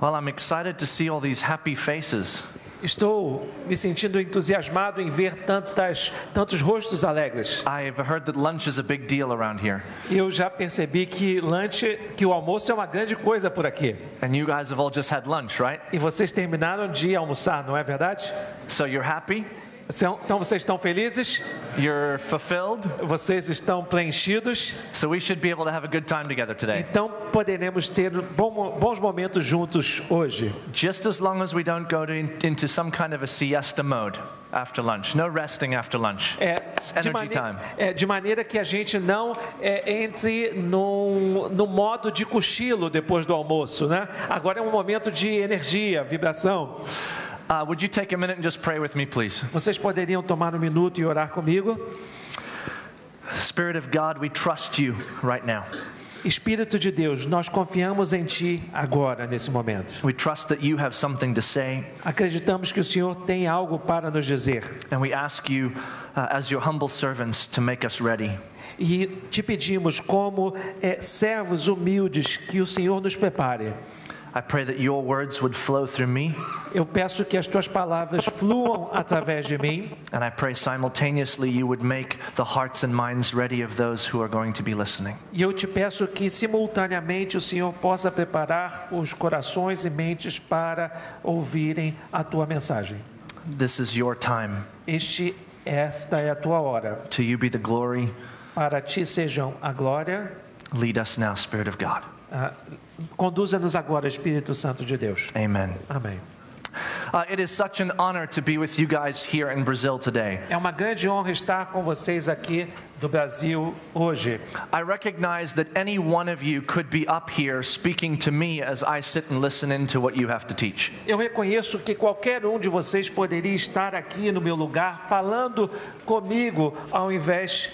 Well, I'm excited to see all these happy faces. Estou me sentindo entusiasmado em ver tantos rostos alegres. I've heard that lunch is a big deal around here. Eu já percebi que o almoço é uma grande coisa por aqui. And you guys have all just had lunch, right? E vocês terminaram de almoçar, não é verdade? So you're happy? Então vocês estão felizes? You're fulfilled? Vocês estão preenchidos? So we should be able to have a good time together today. Então poderemos ter bons momentos juntos hoje. Just as long as we don't go into some kind of a siesta mode after lunch. No resting after lunch. It's energy time. De maneira que a gente não entre no modo de cochilo depois do almoço, né? Agora é um momento de energia, vibração. Would you take a minute and just pray with me, please? Vocês poderiam tomar um minuto e orar comigo? Spirit of God, we trust you right now. Espírito de Deus, nós confiamos em Ti agora, nesse momento. We trust that you have something to say. Acreditamos que o Senhor tem algo para nos dizer. And we ask you, as your humble servants, to make us ready. E te pedimos, como servos humildes, que o Senhor nos prepare. I pray that your words would flow through me. Eu peço que as tuas palavras fluam através de mim. And I pray simultaneously you would make the hearts and minds ready of those who are going to be listening. E eu te peço que simultaneamente o Senhor possa preparar os corações e mentes para ouvirem a tua mensagem. This is your time. Esta é a tua hora. To you be the glory. Para ti sejam a glória. Lead us now, Spirit of God. Conduza-nos agora, Espírito Santo de Deus. Amen. Amém. It is such an honor to be with you guys here in Brazil today. É uma grande honra estar com vocês aqui do Brasil hoje. I recognize that any one of you could be up here speaking to me as I sit and listen into what you have to teach. Eu reconheço que qualquer um de vocês poderia estar aqui no meu lugar falando comigo ao invés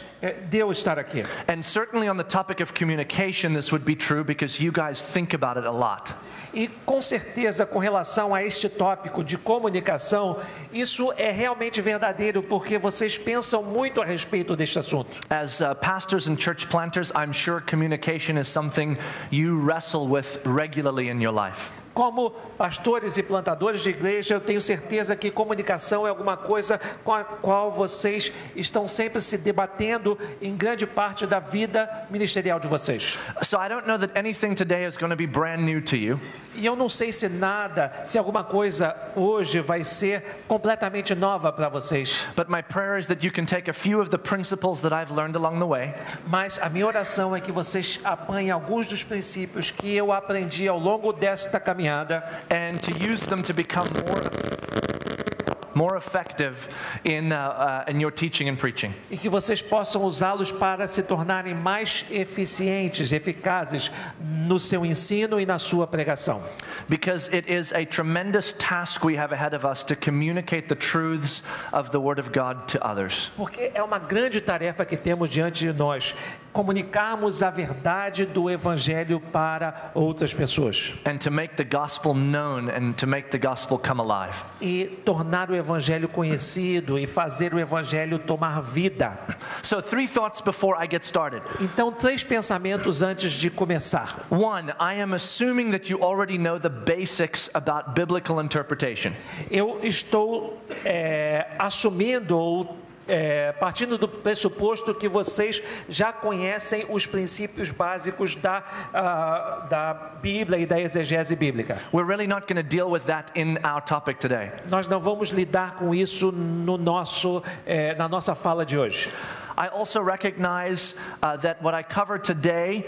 de eu estar aqui. And certainly on the topic of communication this would be true because you guys think about it a lot. E com certeza com relação a este tópico de comunicação, isso é realmente verdadeiro porque vocês pensam muito a respeito deste assunto. As pastors and church planters, I'm sure communication is something you wrestle with regularly in your life. Como pastores e plantadores de igreja, eu tenho certeza que comunicação é alguma coisa com a qual vocês estão sempre se debatendo em grande parte da vida ministerial de vocês. So I don't know that anything today is going to be brand new to you. E eu não sei se alguma coisa hoje vai ser completamente nova para vocês. But my prayer is that you can take a few of the principles that I've learned along the way. Mas a minha oração é que vocês apanhem alguns dos princípios que eu aprendi ao longo desta caminhada. And to use them to become more effective in your teaching and preaching. E que vocês possam usá-los para se tornarem mais eficientes, eficazes no seu ensino e na sua pregação. Because it is a tremendous task we have ahead of us to communicate the truths of the Word of God to others. Porque é uma grande tarefa que temos diante de nós, comunicarmos a verdade do evangelho para outras pessoas. And to make the gospel known and to make the gospel come alive. E tornar o evangelho conhecido e fazer o evangelho tomar vida. So 3 thoughts before I get started. Então 3 pensamentos antes de começar. 1, I am assuming that you already know the basics about biblical interpretation. Eu estou assumindo ou partindo do pressuposto que vocês já conhecem os princípios básicos da Bíblia e da exegese bíblica. We're really not going to deal with that in our topic today. Nós não vamos lidar com isso na nossa fala de hoje. I also recognize that what I cover today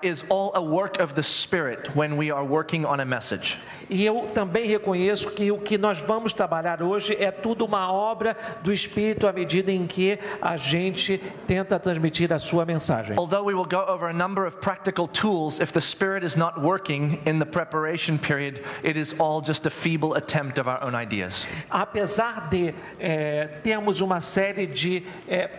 is all a work of the Spirit when we are working on a message. E eu também reconheço que o que nós vamos trabalhar hoje é tudo uma obra do Espírito à medida em que a gente tenta transmitir a sua mensagem. Although we will go over a number of practical tools, if the Spirit is not working in the preparation period, it is all just a feeble attempt of our own ideas. Apesar de termos uma série de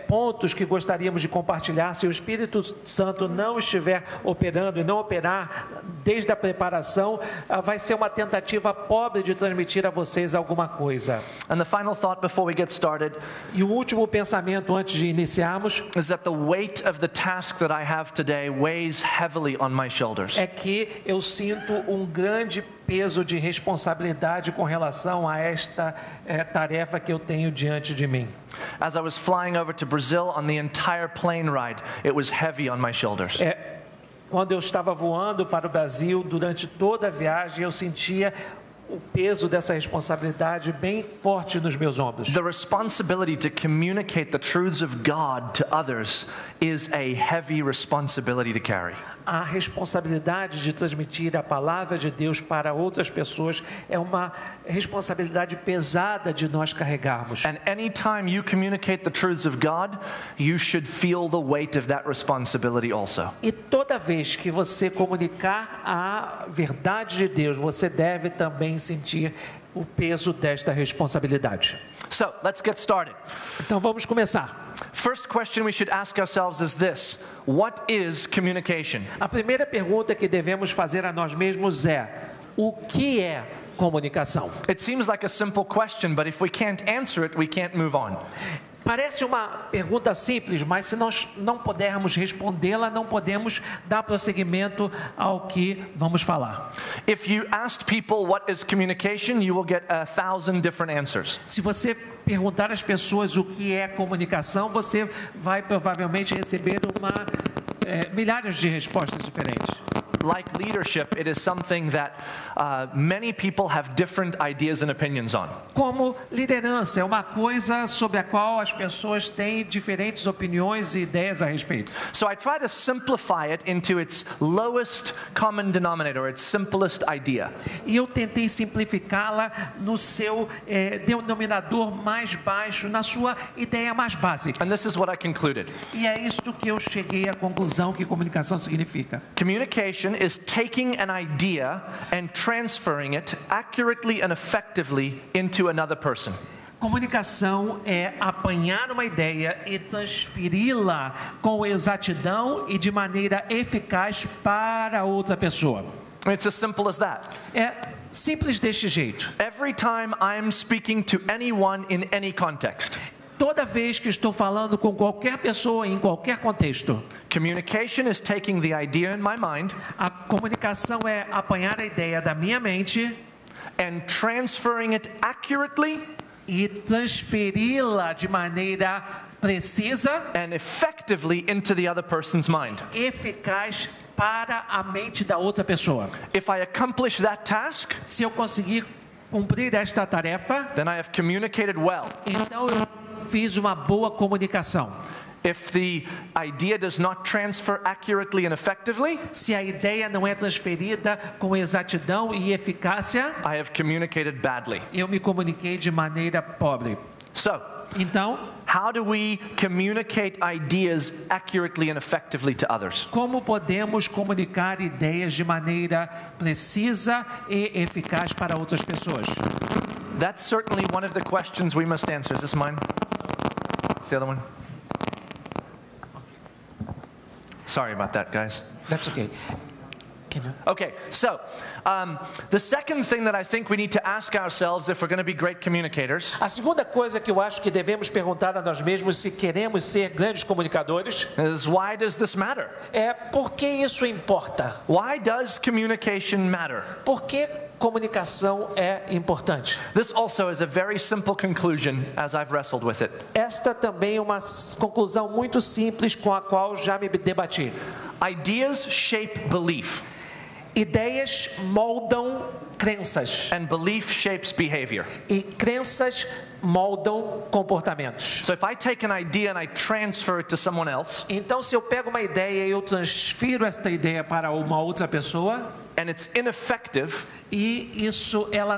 pontos que gostaríamos de compartilhar, se o Espírito Santo não estiver operando e não operar desde a preparação, vai ser uma tentativa pobre de transmitir a vocês alguma coisa. And the final thought before we get started, e o último pensamento antes de iniciarmos, is that the weight of the task that I have today weighs heavily on my shoulders. É que eu sinto um grande peso de responsabilidade com relação a esta tarefa que eu tenho diante de mim. As I was flying over to Brazil on the entire plane ride, it was heavy on my shoulders. Quando eu estava voando para o Brasil, durante toda a viagem, eu sentia o peso dessa responsabilidade bem forte nos meus ombros. The responsibility to communicate the truths of God to others is a heavy responsibility to carry. A responsabilidade de transmitir a palavra de Deus para outras pessoas é uma responsabilidade pesada de nós carregarmos. And anytime you communicate the truths of God, you should feel the weight of that responsibility also. E toda vez que você comunicar a verdade de Deus, você deve também sentir o peso desta responsabilidade. So, let's get started. Então vamos começar. First question we should ask ourselves is this: what is communication? A primeira pergunta que devemos fazer a nós mesmos é: o que é comunicação? It seems like a simple question, but if we can't answer it, we can't move on. Parece uma pergunta simples, mas se nós não pudermos respondê-la, não podemos dar prosseguimento ao que vamos falar. If you asked people what is communication, you will get 1,000 different answers. Se você perguntar às pessoas o que é comunicação, você vai provavelmente receber milhares de respostas diferentes. Like leadership, it is something that many people have different ideas and opinions on. Como liderança, é uma coisa sobre a qual as pessoas têm diferentes opiniões e ideias a respeito. So I try to simplify it into its lowest common denominator, its simplest idea. E eu tentei simplificá-la no seu denominador mais baixo, na sua ideia mais básica. And this is what I concluded. E é isto que eu cheguei à conclusão que comunicação significa. Communication is taking an idea and transferring it accurately and effectively into another person. Comunicação é apanhar uma ideia e transferi-la com exatidão e de maneira eficaz para outra pessoa. It's as simple as that. É simples deste jeito. Every time I'm speaking to anyone in any context, Toda vez que estou falando com qualquer pessoa em qualquer contexto, communication is taking the idea in my mind a comunicação é apanhar a ideia da minha mente and transferring it accurately e transferi-la de maneira precisa, and effectively into the other person's mind. eficaz para a mente da outra pessoa. If I accomplish that task, Se eu conseguir cumprir esta tarefa, then I have communicated well. então eu fiz uma boa comunicação. If the idea does not transfer accurately and effectively, Se a ideia não é transferida com exatidão e eficácia, I have communicated badly. eu me comuniquei de maneira pobre. So, Então, how do we communicate ideas accurately and effectively to others? como podemos comunicar ideias de maneira precisa e eficaz para outras pessoas? That's certainly one of the questions we must answer. Is this mine? It's the other one? Sorry about that, guys. That's okay. Okay, so the second thing that I think we need to ask ourselves if we're going to be great communicators A segunda coisa que eu acho que devemos perguntar a nós mesmos se queremos ser grandes comunicadores is why does this matter? é por que isso importa? Why does communication matter? Por que comunicação é importante? This also is a very simple conclusion as I've wrestled with it. Esta também é uma conclusão muito simples com a qual já me debati. Ideas shape belief, Ideias moldam crenças and belief shapes behavior. e crenças moldam comportamentos. So if I take an idea and I transfer it to someone else, Então, se eu pego uma ideia e eu transfiro esta ideia para uma outra pessoa and it's ineffective e ela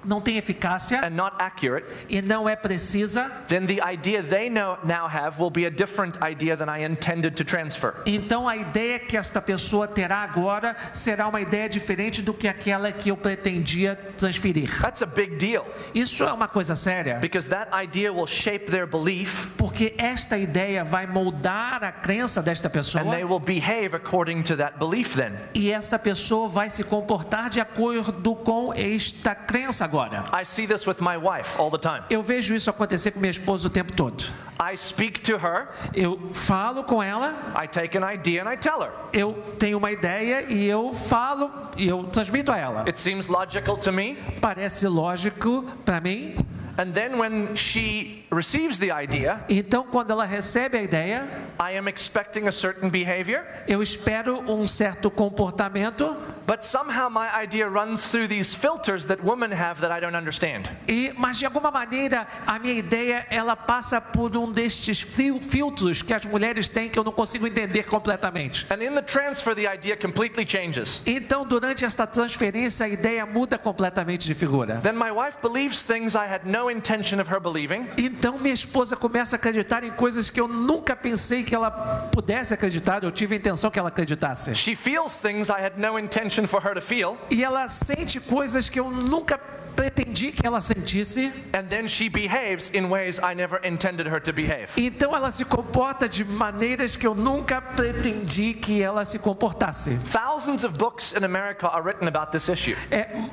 não tem eficácia and not accurate, e não é precisa, then the idea they now have will be a different idea than I intended to transfer. então a ideia que esta pessoa terá agora será uma ideia diferente do que aquela que eu pretendia transferir. That's a big deal Isso é uma coisa séria, because that idea will shape their belief porque esta ideia vai moldar a crença desta pessoa and they will behave according to that belief then. e esta pessoa vai se comportar de acordo com esta crença agora. I see this with my wife all the time. Eu vejo isso acontecer com minha esposa o tempo todo. I speak to her, Eu falo com ela, I take an idea and I tell her. eu tenho uma ideia e eu falo e eu transmito a ela. It seems logical to me. Parece lógico para mim. And then when she receives the idea, Então, quando ela recebe a ideia, I am expecting a certain behavior, eu espero um certo comportamento, but somehow my idea runs through these filters that women have that I don't understand. mas de alguma maneira a minha ideia ela passa por um destes filtros que as mulheres têm que eu não consigo entender completamente. And in the transfer, the idea completely changes. Então, durante esta transferência, a ideia muda completamente de figura. Then my wife believes things I had no intention of her believing. Então, minha esposa começa a acreditar em coisas que eu nunca pensei que ela pudesse acreditar, eu tive a intenção que ela acreditasse. She feels things I had no intention for her to feel. E ela sente coisas que eu nunca pretendi que ela sentisse. And then she behaves in ways I never intended her to behave. Então ela se comporta de maneiras que eu nunca pretendi que ela se comportasse. Thousands of books in America are written about this issue.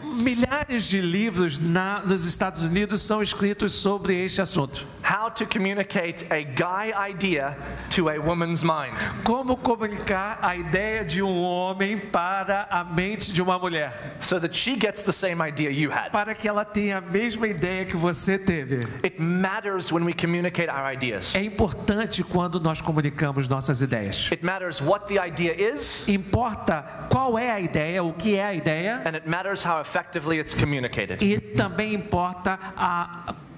Milhares de livros nos Estados Unidos são escritos sobre este assunto. How to communicate a guy idea to a woman's mind. Como comunicar a ideia de um homem para a mente de uma mulher. So that she gets the same idea you had. Para que ela tenha a mesma ideia que você teve. It matters when we communicate our ideas. É importante quando nós comunicamos nossas ideias. It matters what the idea is. Importa qual é a ideia, o que é a ideia. And it matters how effectively it's communicated. E também importa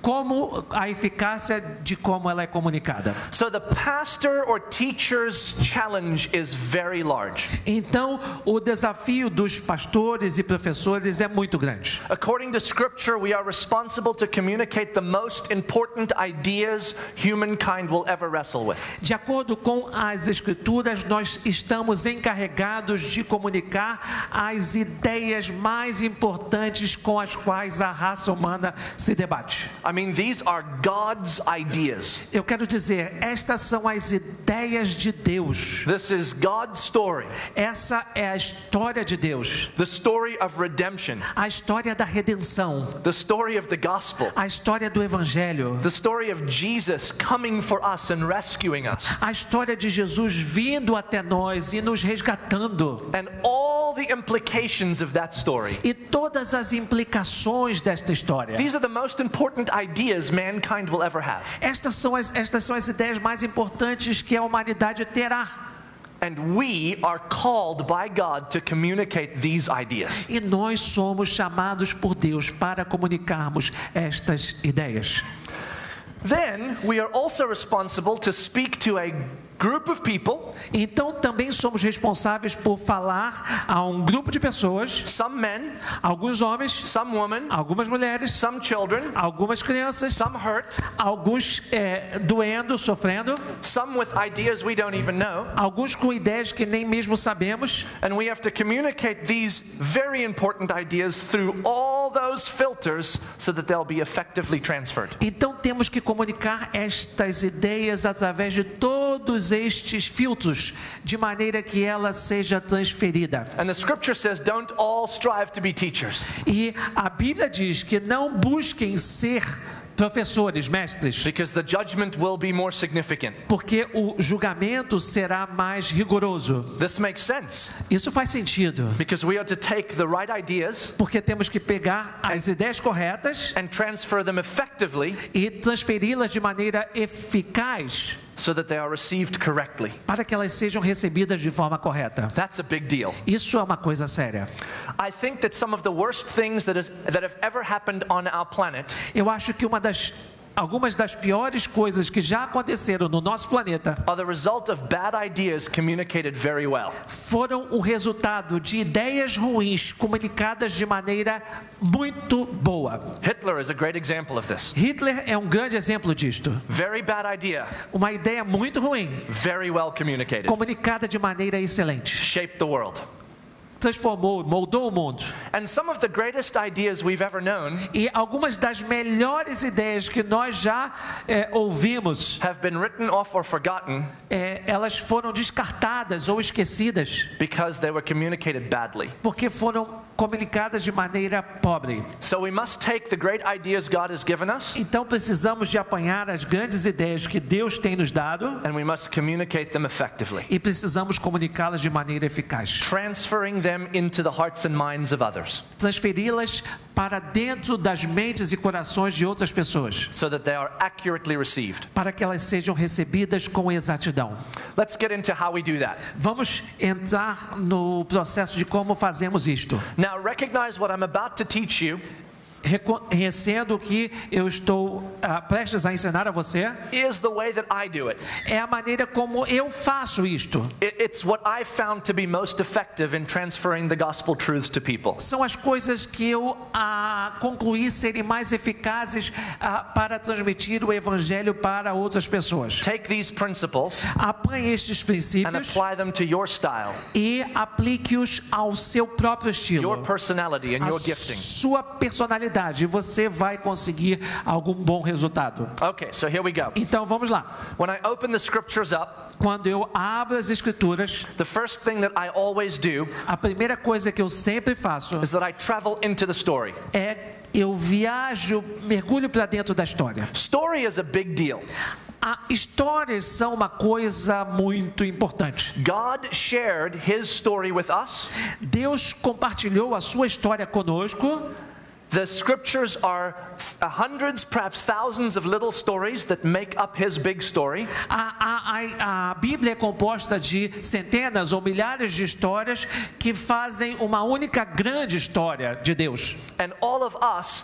como a eficácia de como ela é comunicada. So the pastor or teacher's challenge is very large. Então, o desafio dos pastores e professores é muito grande. According to Scripture, we are responsible to communicate the most important ideas humankind will ever wrestle with. De acordo com as Escrituras, nós estamos encarregados de comunicar as ideias mais importantes com as quais a raça humana se debate. I mean, these are God's ideas. Eu quero dizer, estas são as ideias de Deus. This is God's story. Essa é a história de Deus. The story of redemption. A história da redenção. The story of the gospel. A história do evangelho. The story of Jesus coming for us and rescuing us. A história de Jesus vindo até nós e nos resgatando. And all the implications of that story. E todas as implicações desta história. These are the most important ideas mankind will ever have. Estas são as ideias mais importantes que a humanidade terá. And we are called by God to communicate these ideas. E nós somos chamados por Deus para comunicarmos estas ideias. Then we are also responsible to speak to a group of people. Então também somos responsáveis por falar a um grupo de pessoas, Some men, alguns homens, some women, algumas mulheres, some children, algumas crianças, some hurt, alguns doendo, sofrendo, some with ideas we don't even know. alguns com ideias que nem mesmo sabemos. And we have to communicate these very important ideas through all those filters so that they'll be effectively transferred. Então temos que comunicar estas ideias através de todos estes filtros, de maneira que ela seja transferida. And the scripture says, don't all strive to be teachers. E a Bíblia diz que não busquem ser professores, mestres, Because the judgment will be more significant. porque o julgamento será mais rigoroso. This makes sense. Isso faz sentido, Because we are to take the right ideas porque temos que pegar as ideias corretas and transfer them effectively e transferi-las de maneira eficaz so that they are received correctly. para que elas sejam recebidas de forma correta. That's a big deal. Isso é uma coisa séria. I think that some of the worst things that have ever happened on our planet Eu acho que algumas das piores coisas que já aconteceram no nosso planeta are the result of bad ideas communicated very well. foram o resultado de ideias ruins comunicadas de maneira muito boa. Hitler is a great example of this. Hitler é um grande exemplo disto. Very bad idea, Uma ideia muito ruim, very well communicated. comunicada de maneira excelente. Shaped the world. Transformou, moldou o mundo. And some of the greatest ideas we've ever known E algumas das melhores ideias que nós já ouvimos, have been written off or forgotten elas foram descartadas ou esquecidas because they were communicated badly. porque foram comunicadas de maneira pobre. So we must take the great ideas God has given us, Então precisamos de apanhar as grandes ideias que Deus tem nos dado and we must communicate them effectively, e precisamos comunicá-las de maneira eficaz. transferring them into the hearts and minds of others Transferi-las para dentro das mentes e corações de outras pessoas, so that they are accurately received. para que elas sejam recebidas com exatidão. Let's get into how we do that. Vamos entrar no processo de como fazemos isto. Now, recognize what I'm about to teach you Reconhecendo que eu estou prestes a ensinar a você, is the way that I do it. é a maneira como eu faço isto. It's what I found to be most effective in transferring the gospel truths to people. São as coisas que eu concluí serem mais eficazes para transmitir o evangelho para outras pessoas. Take these principles Apanhe estes and princípios apply them to your style, e aplique-os ao seu próprio estilo, your personality, and a your gifting. sua personalidade, e você vai conseguir algum bom resultado. Okay, so here we go. Então vamos lá. When I open the scriptures up, Quando eu abro as escrituras, the first thing that I always do a primeira coisa que eu sempre faço is that I travel into the story. eu viajo, mergulho para dentro da história. Story is a big deal. Histórias são uma coisa muito importante. God shared his story with us. Deus compartilhou a sua história conosco. The scriptures are hundreds, perhaps thousands of little stories that make up his big story. A Bíblia é composta de centenas ou milhares de histórias que fazem uma única grande história de Deus. And all of us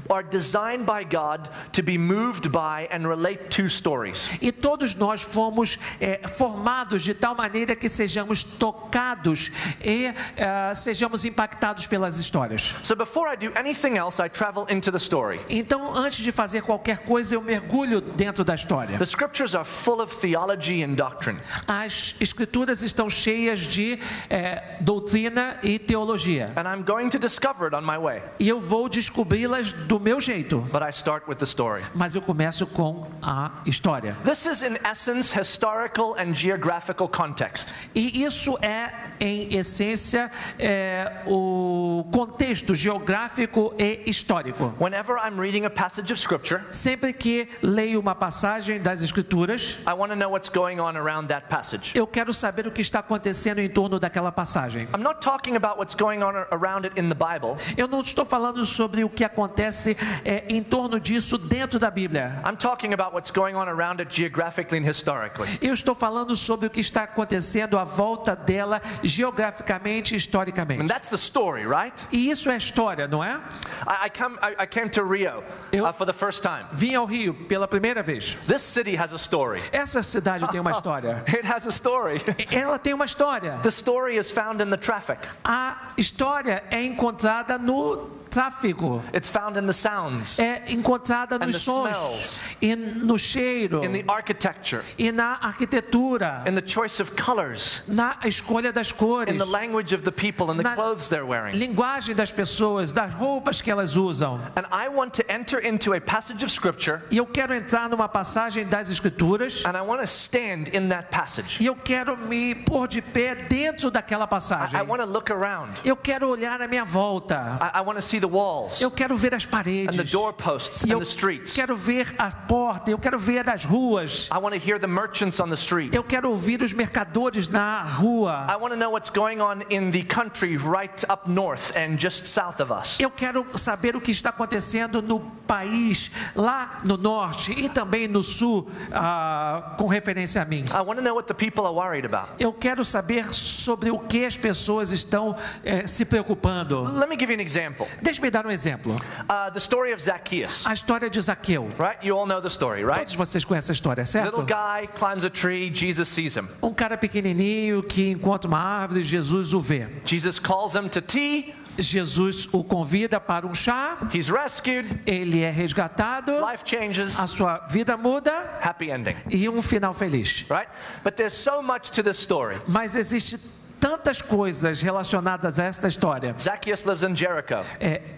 are designed by God to be moved by and relate to stories. E todos nós fomos formados de tal maneira que sejamos tocados e sejamos impactados pelas histórias. So before I do anything else, I travel into the story. Então, antes de fazer qualquer coisa, eu mergulho dentro da história. The scriptures are full of theology and doctrine. As escrituras estão cheias de doutrina e teologia. And I'm going to discover it on my way. E eu vou descobri-las do meu jeito. But I start with the story. Mas eu começo com a história. This is in essence historical and geographical context. E isso é, em essência, o contexto geográfico e histórico. Whenever I'm reading a passage of scripture, Sempre que leio uma passagem das Escrituras, I want to know what's going on around that passage. eu quero saber o que está acontecendo em torno daquela passagem. I'm not talking about what's going on around it in the Bible. Eu não estou falando sobre o que acontece em torno disso dentro da Bíblia. I'm talking about what's going on around it geographically and historically. Eu estou falando sobre o que está acontecendo à volta dela geograficamente e historicamente. And that's the story, right? E isso é história, não é? I came to Rio for the first time. Vim ao Rio pela primeira vez. This city has a story. Essa cidade tem uma história. It has a story. Ela tem uma história. The story is found in the traffic. A história é encontrada no tráfego. It's found in the sounds. É encontrada nos the sons, smells. e no cheiro, In the architecture. e na arquitetura, In the choice of colors. na escolha das cores, In the language of the people and the na clothes they're wearing. linguagem das pessoas, das roupas que elas usam. And I want to enter into a passage of scripture. E eu quero entrar numa passagem das Escrituras, And I want to stand in that passage. e eu quero me pôr de pé dentro daquela passagem. I want to look around. Eu quero olhar à minha volta. I want to see the walls Eu quero ver as and paredes. the doorposts E and eu the streets. quero ver a porta. Eu quero ver as ruas. I want to hear the merchants on the street. Eu quero ouvir os mercadores na rua. I want to know what's going on in the country right up north and just south of us. Eu quero saber o que está acontecendo no país, lá no norte e também no sul, com referência a mim. I want to know what the people are worried about. Eu quero saber sobre o que as pessoas estão se preocupando. Let me give you an example. Deixe-me dar um exemplo. The story of Zacchaeus. A história de Zaqueu. Right? You all know the story, right? Todos vocês conhecem a história, certo? Little guy climbs a tree, Jesus sees him. Um cara pequenininho que encontra uma árvore, Jesus o vê. Jesus calls him to tea. Jesus o convida para um chá. He's rescued. Ele é resgatado. His life changes. A sua vida muda. Happy ending. E um final feliz. Right? But there's so much to this story. Mas existe tantas coisas relacionadas a esta história. Zacchaeus lives in Jericho.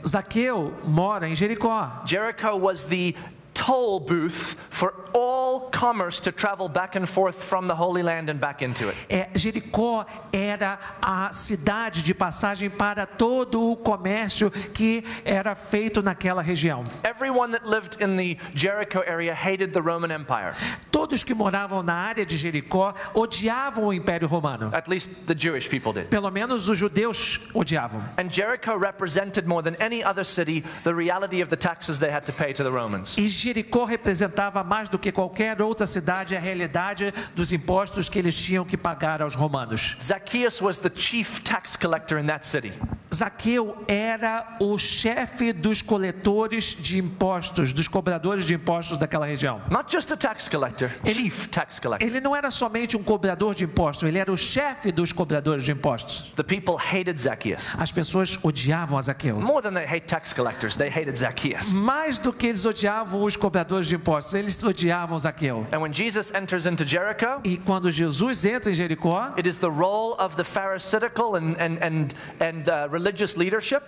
Zaqueu mora em Jericó. Jericho was the toll booth for all commerce to travel back and forth from the Holy Land and back into it. Jericó era a cidade de passagem para todo o comércio que era feito naquela região. Everyone that lived in the Jericho area hated the Roman Empire. Todos que moravam na área de Jericó odiavam o Império Romano. At least the Jewish people did. Pelo menos os judeus odiavam. And Jericho represented more than any other city the reality of the taxes they had to pay to the Romans. E Jericó representava mais do que qualquer outra cidade a realidade dos impostos que eles tinham que pagar aos romanos. Zacchaeus was the chief tax collector in that city. Zaqueu era o chefe dos coletores de impostos, dos cobradores de impostos daquela região. Not just a tax collector, chief tax collector. Ele não era somente um cobrador de impostos, ele era o chefe dos cobradores de impostos. The people hated Zacchaeus. As pessoas odiavam a Zaqueu. More than they hate tax collectors, they hated Zacchaeus. Mais do que eles odiavam os cobradores de impostos, eles odiavam Zaqueu. And when Jesus enters into Jericho, E quando Jesus entra em Jericó, it is the role of the Pharisaical and religious leadership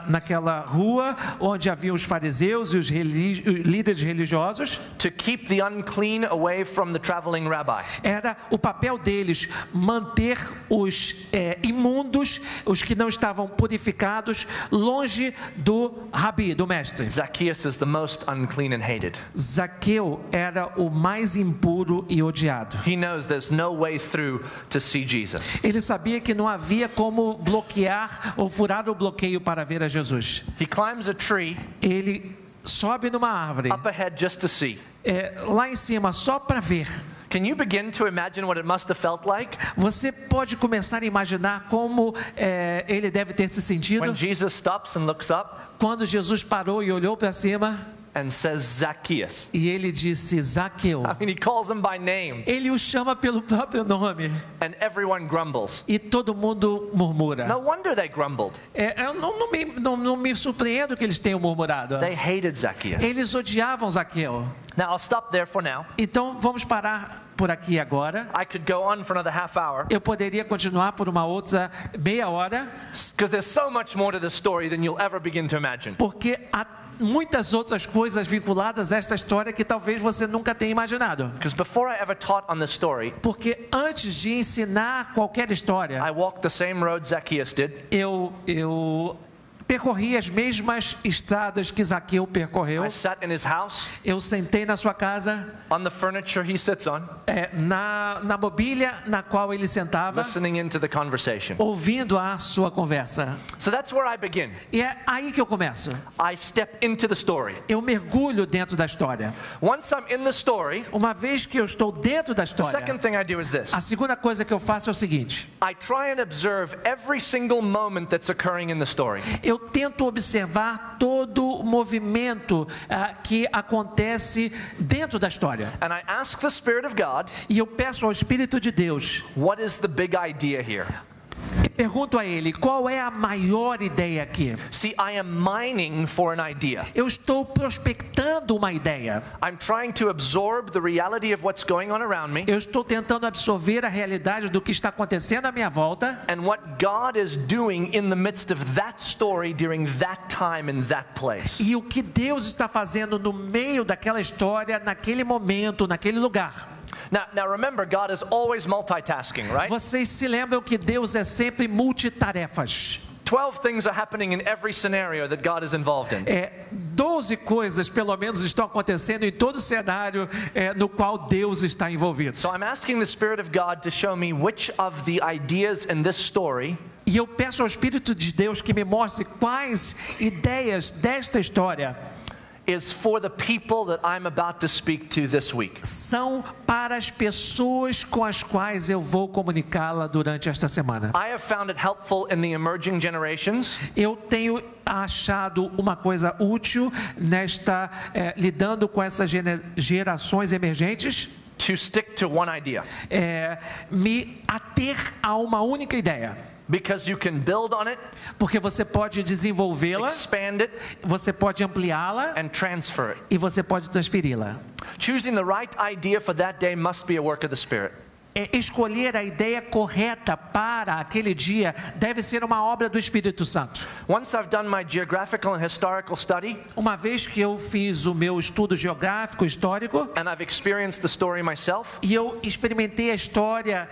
naquela rua onde haviam os fariseus e os líderes religiosos, to keep the unclean away from the traveling rabbi. era o papel deles manter os imundos, os que não estavam purificados, longe do rabi, do mestre. Zacchaeus is the most unclean and hated. Zaqueu era o mais impuro e odiado. He knows there's no way through to see Jesus. Ele sabia que não havia como bloquear ou furar o bloqueio para ver a Jesus. He climbs a tree Ele sobe numa árvore, up ahead just to see. lá em cima, só para ver. Can you begin to imagine what it must have felt like Você pode começar a imaginar como ele deve ter se sentido when Jesus stops and looks up quando Jesus parou e olhou para cima and says, Zacchaeus? e ele disse, Zaqueu. I mean, he calls him by name, Ele o chama pelo próprio nome and everyone grumbles. e todo mundo murmura. No wonder they grumbled. Eu não me surpreendo que eles tenham murmurado. They hated Zacchaeus. Eles odiavam Zaqueu. Now, I'll stop there for now. Então vamos parar por aqui agora. I could go on for another half hour Eu poderia continuar por uma outra meia hora, because there's so much more to this story than you'll ever begin to imagine. porque há muitas outras coisas vinculadas a esta história que talvez você nunca tenha imaginado. Because before I ever taught on this story, Porque antes de ensinar qualquer história, I walked the same road Zacchaeus did. eu percorri as mesmas estradas que Zaqueu percorreu. I sat in his house, Eu sentei na sua casa, on the furniture he sits on, na mobília na qual ele sentava, listening into the conversation. ouvindo a sua conversa. So that's where I begin. E é aí que eu começo. I step into the story. Eu mergulho dentro da história. Once I'm in the story, Uma vez que eu estou dentro da the história, second thing I do is this. a segunda coisa que eu faço é o seguinte: I try and observe every single moment that's occurring in the story. eu tento observar todo o movimento que acontece dentro da história. And I ask the Spirit of God, E eu peço ao Espírito de Deus, what is the big idea here? e pergunto a Ele, qual é a maior ideia aqui? See, I am mining for an idea. Eu estou prospectando uma ideia. I'm trying to absorb the reality of what's going on around me Eu estou tentando absorver a realidade do que está acontecendo à minha volta and what God is doing in the midst of that story during that time in that place. e o que Deus está fazendo no meio daquela história, naquele momento, naquele lugar. Now remember, God is always multitasking, right? Vocês se lembram que Deus é sempre multitarefas. 12 things are happening in every scenario that God is involved in. 12 coisas, pelo menos, estão acontecendo em todo cenário no qual Deus está envolvido. So I'm asking the Spirit of God to show me which of the ideas in this story E eu peço ao Espírito de Deus que me mostre quais ideias desta história is for the people that I'm about to speak to this week. são para as pessoas com as quais eu vou comunicá-la durante esta semana. I have found it helpful in the emerging generations Eu tenho achado uma coisa útil lidando com essas gerações emergentes, to stick to one idea. me ater a uma única ideia. Because you can build on it, Porque você pode desenvolvê-la, expand it, você pode ampliá-la and transfer it. e você pode transferi-la. Choosing the right idea for that day must be a work of the Spirit. escolher a ideia correta para aquele dia deve ser uma obra do Espírito Santo. Once I've done my geographical and historical study, Uma vez que eu fiz o meu estudo geográfico, histórico, and I've experienced the story myself, e eu experimentei a história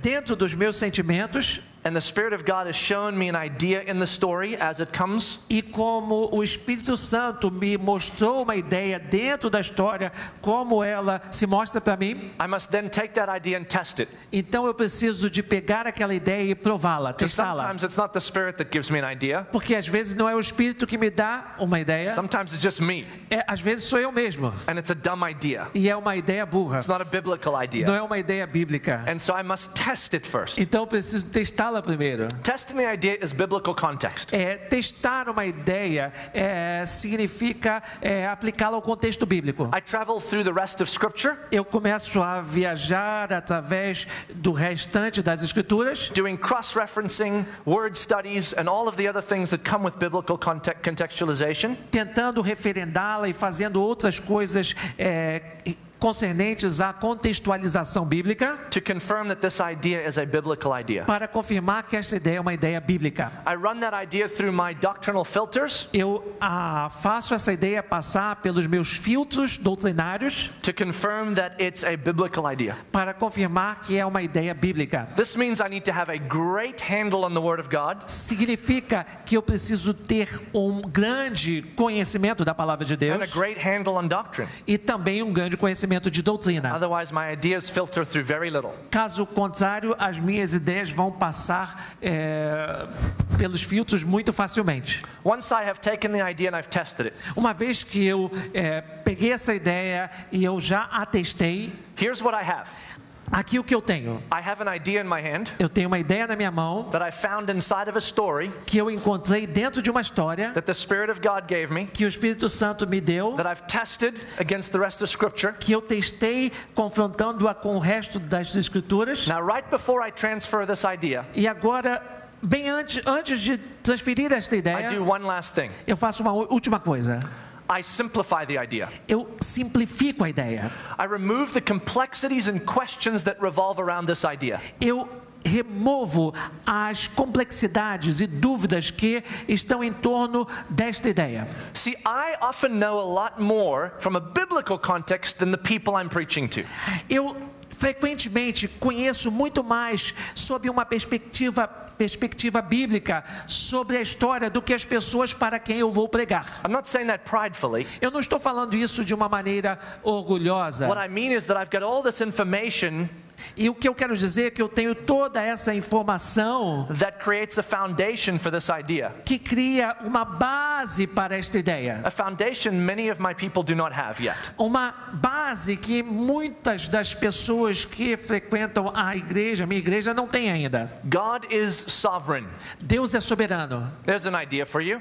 dentro dos meus sentimentos, and the Spirit of God has shown me an idea in the story as it comes, e como o Espírito Santo me mostrou uma ideia dentro da história, como ela se mostra para mim, I must then take that idea and test it. então eu preciso de pegar aquela ideia e prová-la, Because testá-la. sometimes it's not the Spirit that gives me an idea. Porque às vezes não é o Espírito que me dá uma ideia, Sometimes it's just me, às vezes sou eu mesmo, and it's a dumb idea. e é uma ideia burra, It's not a biblical não idea. é uma ideia bíblica. And so I must test it first. Então eu preciso testá-la primeiro. Testing the idea is biblical context. Testar uma ideia significa aplicá-la ao contexto bíblico. I travel through the rest of Scripture, Eu começo a viajar através do restante das Escrituras, doing cross-referencing, word studies, and all of the other things that come with biblical contextualization. tentando referendá-la e fazendo outras coisas concernentes à contextualização bíblica, To confirm that this idea is a biblical idea. para confirmar que esta ideia é uma ideia bíblica. I run that idea through my doctrinal filters Eu faço essa ideia passar pelos meus filtros doutrinários to confirm that it's a biblical idea. para confirmar que é uma ideia bíblica. This means I need to have a great handle on the Word of God, Significa que eu preciso ter um grande conhecimento da palavra de and Deus a great handle on doctrine. e também um grande conhecimento de doutrina. Otherwise, my ideas filter through very little. Caso contrário, as minhas ideias vão passar pelos filtros muito facilmente. Once I have taken the idea and I've tested it, Uma vez que eu peguei essa ideia e eu já a testei, here's what I have. aqui o que eu tenho? I have an idea in my hand Eu tenho uma ideia na minha mão that I found inside of a story que eu encontrei dentro de uma história that the Spirit of God gave me, que o Espírito Santo me deu, that I've tested against the rest of Scripture. que eu testei confrontando-a com o resto das Escrituras. Now, right before I transfer this idea, E agora, bem antes de transferir esta I ideia, do one last thing. eu faço uma última coisa. I simplify the idea. Eu simplifico a ideia. I remove the complexities and questions that revolve around this idea. Eu removo as complexidades e dúvidas que estão em torno desta ideia. See, I often know a lot more from a biblical context than the people I'm preaching to. Eu frequentemente conheço muito mais sob uma perspectiva bíblica sobre a história do que as pessoas para quem eu vou pregar. I'm not saying that pridefully. Eu não estou falando isso de uma maneira orgulhosa. What I mean is that I've got all this information E o que eu quero dizer é que eu tenho toda essa informação that creates a foundation for this idea. que cria uma base para esta ideia. A foundation many of my people do not have yet. Uma base que muitas das pessoas que frequentam a igreja, minha igreja, não têm ainda. God is sovereign. Deus é soberano. There's an idea for you.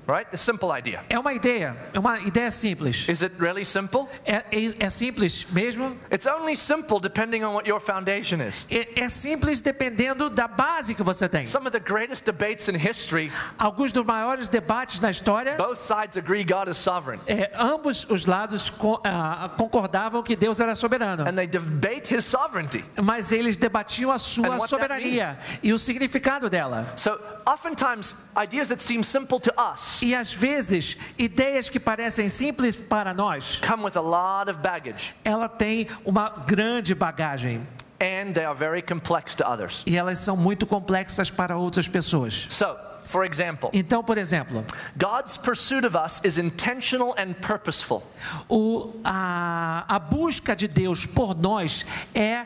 Right? A simple idea. É uma ideia simples. Is it really simple? É simples mesmo? It's only simple depending on what your foundation is. É simples dependendo da base que você tem. Some of the greatest debates in history, Alguns dos maiores debates na história, both sides agree God is sovereign. ambos os lados concordavam que Deus era soberano. And they debate his sovereignty. Mas eles debatiam a And sua what that soberania e o significado dela. So, oftentimes, ideas that seem simple to us E às vezes, ideias que parecem simples para nós, come with a lot of baggage, ela tem uma grande bagagem and they are very complex to others. e elas são muito complexas para outras pessoas. So, for example, Então, por exemplo, God's pursuit of us is intentional and purposeful. a busca de Deus por nós é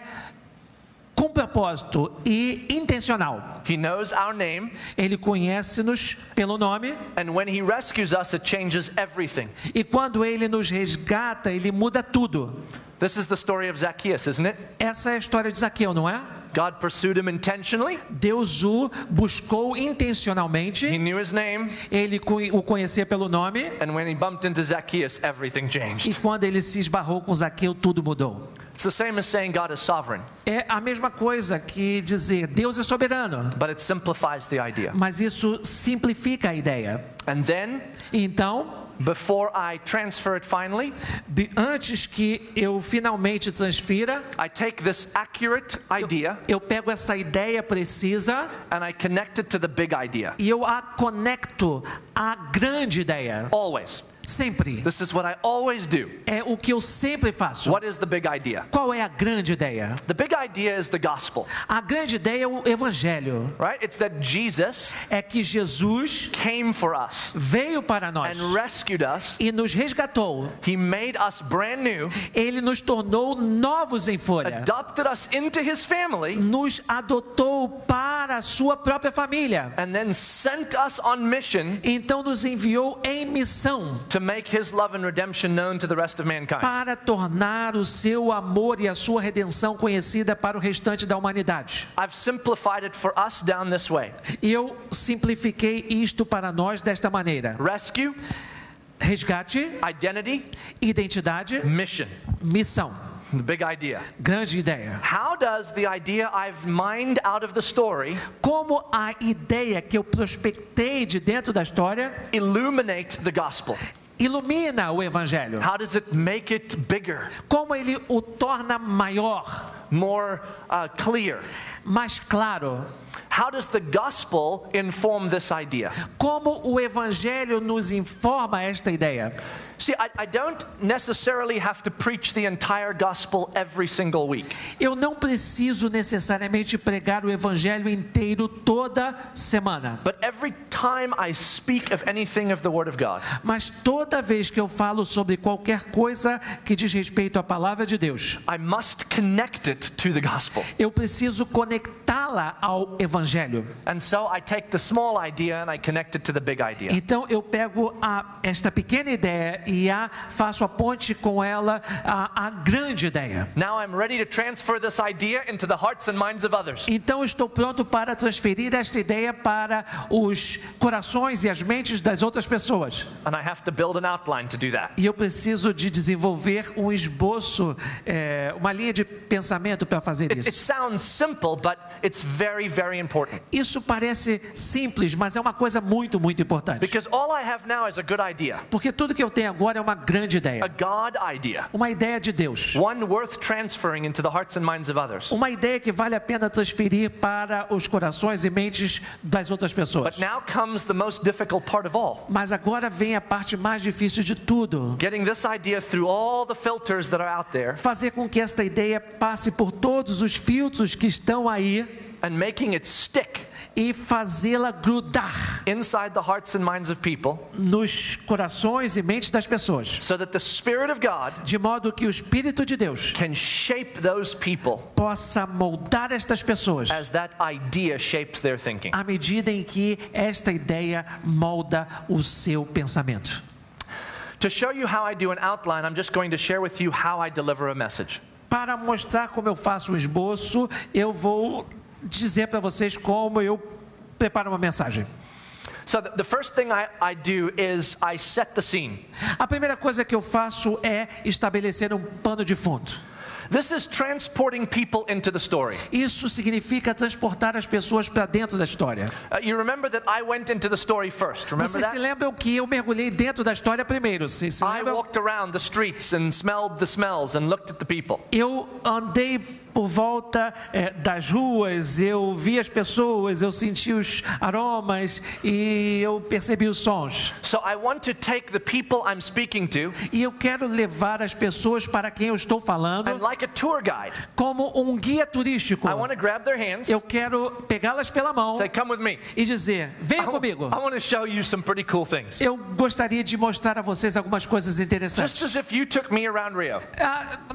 com propósito e intencional. He knows our name, Ele conhece-nos pelo nome and when He rescues us, it changes everything. e quando Ele nos resgata, Ele muda tudo. This is the story of Zacchaeus, isn't it? Essa é a história de Zaqueu, não é? God pursued him intentionally. Deus o buscou intencionalmente, He knew his name, Ele o conhecia pelo nome and when he bumped into Zacchaeus, everything e changed. quando ele se esbarrou com Zaqueu, tudo mudou. It's the same as saying God is sovereign, É a mesma coisa que dizer Deus é soberano, but it simplifies the idea. mas isso simplifica a ideia. And then Então, before I transfer it finally, antes que eu finalmente transfira, I take this accurate idea eu pego essa ideia precisa and I connect it to the big idea. e eu a conecto à grande ideia. Always. Sempre. This is what I always do. É o que eu sempre faço. What is the big idea? Qual é a grande ideia? The big idea is the gospel, A grande ideia é o evangelho. right? It's that Jesus É que Jesus came for us veio para nós and rescued us. e nos resgatou. He made us brand new, Ele nos tornou novos em folha. adopted us into his family, Nos adotou para a sua própria família. and then sent us on mission Então nos enviou em missão to make his love and redemption known to the rest of mankind. para tornar o seu amor e a sua redenção conhecida para o restante da humanidade. I've simplified it for us down this way. E eu simplifiquei isto para nós desta maneira: Rescue, resgate, identity, identidade, mission. missão. The big idea. Grande ideia. How does the idea I've mined out of the story Como a ideia que eu prospectei de dentro da história illuminate the gospel? ilumina o evangelho? How does it make it bigger, Como ele o torna maior, more clear? mais claro? How does the gospel inform this idea? Como o evangelho nos informa esta ideia? See, I don't necessarily have to preach the entire gospel every single week. Eu não preciso necessariamente pregar o evangelho inteiro toda semana. But every time I speak of anything of the Word of God, Mas toda vez que eu falo sobre qualquer coisa que diz respeito à palavra de Deus, I must connect it to the gospel. eu preciso conectá-la ao evangelho. And so I take the small idea and I connect it to the big idea. Então eu pego esta pequena ideia e faço a ponte com ela a grande ideia. Now I'm ready to transfer this idea into the hearts and minds of others. Então estou pronto para transferir esta ideia para os corações e as mentes das outras pessoas. And I have to build an outline to do that. E eu preciso de desenvolver um esboço, uma linha de pensamento para fazer It isso. sounds simple, but it's very, very important. Isso parece simples, mas é uma coisa muito, muito importante. Because all I have now is a good idea, Porque tudo que eu tenho agora é uma grande a ideia. God idea, Uma ideia de Deus. one worth transferring into the hearts and minds of others. Uma ideia que vale a pena transferir para os corações e mentes das outras pessoas. But now comes the most difficult part of all. Mas agora vem a parte mais difícil de tudo. Getting this idea through all the filters that are out there Fazer com que esta ideia passe por todos os filtros que estão aí and making it stick e fazê-la grudar inside the hearts and minds of people nos corações e mentes das pessoas, so that the Spirit of God de modo que o Espírito de Deus can shape those people possa moldar estas pessoas as that idea shapes their thinking. à medida em que esta ideia molda o seu pensamento. To show you how I do an outline, I'm just going to share with you how I deliver a message. Para mostrar como eu faço um esboço, eu vou dizer para vocês como eu preparo uma mensagem. So the first thing I do is I set the scene. A primeira coisa que eu faço é estabelecer um pano de fundo. This is transporting people into the story. Isso significa transportar as pessoas para dentro da história. You remember that I went into the story first. Remember Vocês se that? lembram que eu mergulhei dentro da história primeiro? Se I lembram? walked around the streets and smelled the smells and looked at the people. Eu andei por volta das ruas, eu vi as pessoas, eu senti os aromas e eu percebi os sons. So I want to take the people I'm speaking to E eu quero levar as pessoas para quem eu estou falando and like a tour guide, como um guia turístico. I want to grab their hands, Eu quero pegá-las pela mão say, come with me. e dizer, venha comigo. I want to show you some pretty cool things. Eu gostaria de mostrar a vocês algumas coisas Just interessantes. as if you took me around Rio.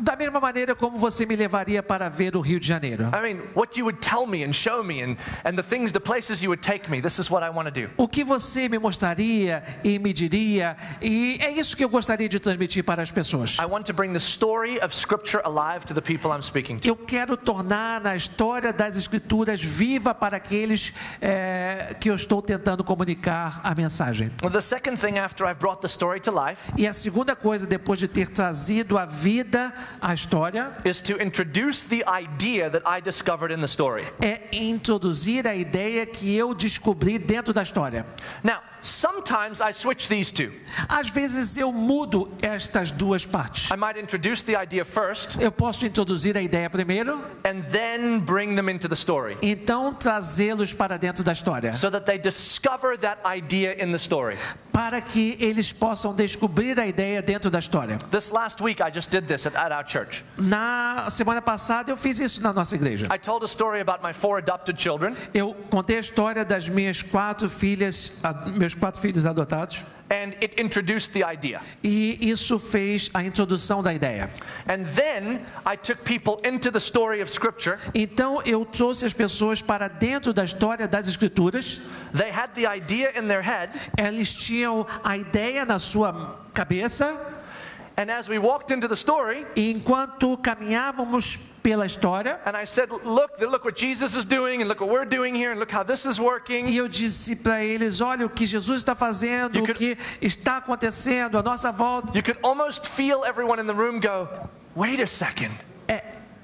Da mesma maneira como você me levaria para ver o Rio de Janeiro. I mean, what you would tell me and show me and the places you would take me, this is what I want to do. O que você me mostraria e me diria, e é isso que eu gostaria de transmitir para as pessoas. I want to bring the story of Scripture alive to the people I'm speaking to. Eu quero tornar a história das Escrituras viva para aqueles que eu estou tentando comunicar a mensagem. Well, the second thing after I've brought the story to life E a segunda coisa, depois de ter trazido à vida a história, is to introduce the idea that I discovered in the story. é introduzir a ideia que eu descobri dentro da história. Now, sometimes I switch these two. Às vezes eu mudo estas duas partes. I might introduce the idea first Eu posso introduzir a ideia primeiro, and then bring them into the story então trazê-los para dentro da história, so that they discover that idea in the story. para que eles possam descobrir a ideia dentro da história. This last week I just did this at our church. Na semana passada eu fiz isso na nossa igreja. I told a story about my 4 adopted children, Eu contei a história das minhas 4 filhas, meus 4 filhos adotados, and it introduced the idea. e isso fez a introdução da ideia. And then I took people into the story of Scripture. Então eu trouxe as pessoas para dentro da história das Escrituras. They had the idea in their head, Eles tinham a ideia na sua cabeça, and as we walked into the story, e enquanto caminhávamos pela história, and I said, look what Jesus is doing, and look what we're doing here, and look how this is working. e eu disse para eles: olha o que Jesus está fazendo, You o could- que está acontecendo à nossa volta. You could almost feel everyone in the room go, wait a second.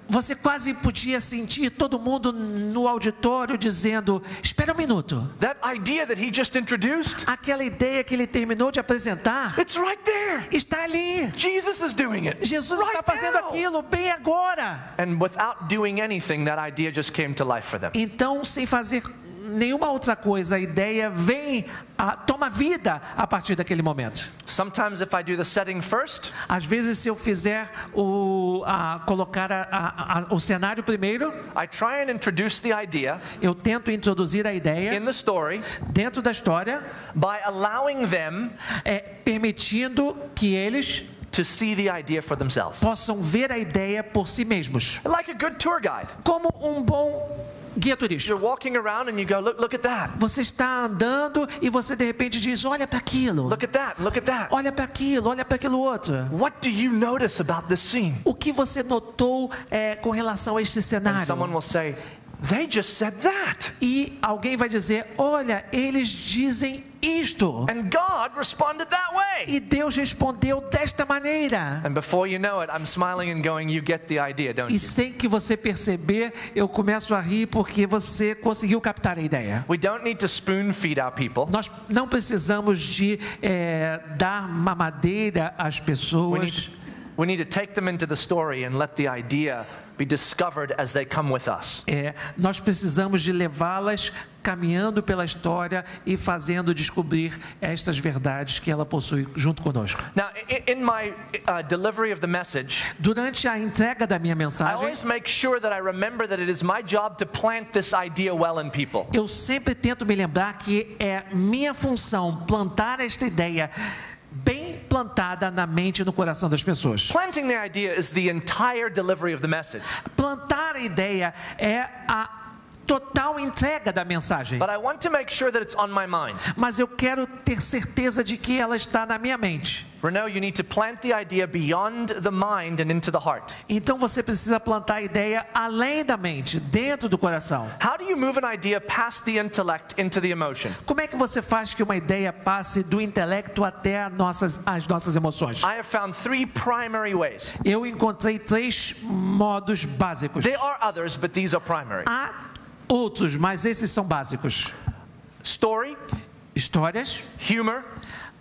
Você quase podia sentir todo mundo no auditório dizendo: espera um minuto, That idea that he just introduced, aquela ideia que ele terminou de apresentar it's right there. está ali. Jesus is doing it. Jesus right está fazendo now. aquilo bem agora. And without doing anything, that idea just came to life for them. Então, sem fazer nenhuma outra coisa, a ideia toma vida a partir daquele momento. Sometimes if I do the setting first, Às vezes, se eu fizer colocar o cenário primeiro, I try and introduce the idea eu tento introduzir a ideia in the story dentro da história, by allowing them permitindo que eles to see the idea for themselves. possam ver a ideia por si mesmos, Like a good tour guide. como um bom guia turístico. You're walking around and you go, look at that. Você está andando e você de repente diz: olha para aquilo, Look at that. Look at that. olha para aquilo, olha para aquilo outro. What do you notice about this scene? O que você notou com relação a este And someone cenário? will say, they just said that. E alguém vai dizer: olha, eles dizem isto. And God responded that way. E Deus respondeu desta maneira. And before you know it, I'm smiling and going, you get the idea, don't E you? sem que você perceber, eu começo a rir porque você conseguiu captar a ideia. We don't need to spoon feed our people. Nós não precisamos de dar mamadeira às pessoas. We need to take them into the story and let the idea be discovered as they come with us. Nós precisamos de levá-las caminhando pela história e fazendo descobrir estas verdades que ela possui junto conosco. Now, in my delivery of the message, Durante a entrega da minha I mensagem, always make sure that I remember that it is my job to plant this idea well in people. eu sempre tento me lembrar que é minha função plantar esta ideia bem plantada na mente e no coração das pessoas. Planting the idea is the entire delivery of the message. Plantar a ideia é a total entrega da mensagem. But I want to make sure that it's on my mind. Mas eu quero ter certeza de que ela está na minha mente. Renaud, you need to plant the idea beyond the mind and into the heart. Então você precisa plantar a ideia além da mente, dentro do coração. How do you move an idea past the intellect into the emotion? Como é que você faz que uma ideia passe do intelecto até as nossas emoções? I have found 3 primary ways. Eu encontrei 3 modos básicos. There are others, but these are primary. Há outros, mas esses são básicos. Story, Histórias, humor,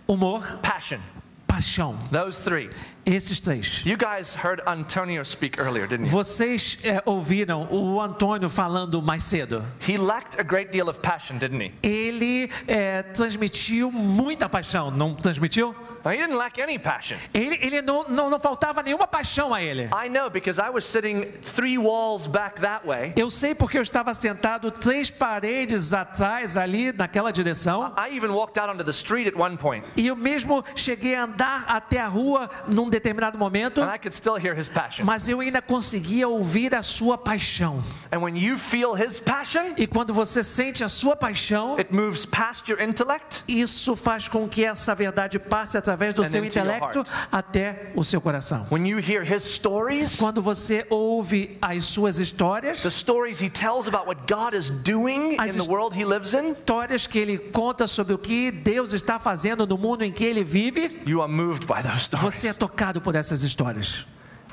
humor, passion. paixão. Those 3. Esses 3. You guys heard Antonio speak earlier, didn't you? Vocês ouviram o Antônio falando mais cedo. He lacked a great deal of passion, didn't he? Ele transmitiu muita paixão, não transmitiu? No, he didn't lack any passion. Ele não faltava nenhuma paixão a ele. I know because I was sitting 3 walls back that way. Eu sei porque eu estava sentado 3 paredes atrás ali naquela direção. I even walked out onto the street at one point, E eu mesmo cheguei a andar até a rua num determinado momento, and I could still hear his passion. mas eu ainda conseguia ouvir a sua paixão. And when you feel his passion, E quando você sente a sua paixão, it moves past your intellect isso faz com que essa verdade passe através do And seu into your intelecto heart. até o seu coração. When you hear his stories, Quando você ouve as suas histórias, the stories he tells about what God is doing in the world he lives in, histórias que ele conta sobre o que Deus está fazendo no mundo em que ele vive, you are moved by those você é stories. tocado por essas histórias.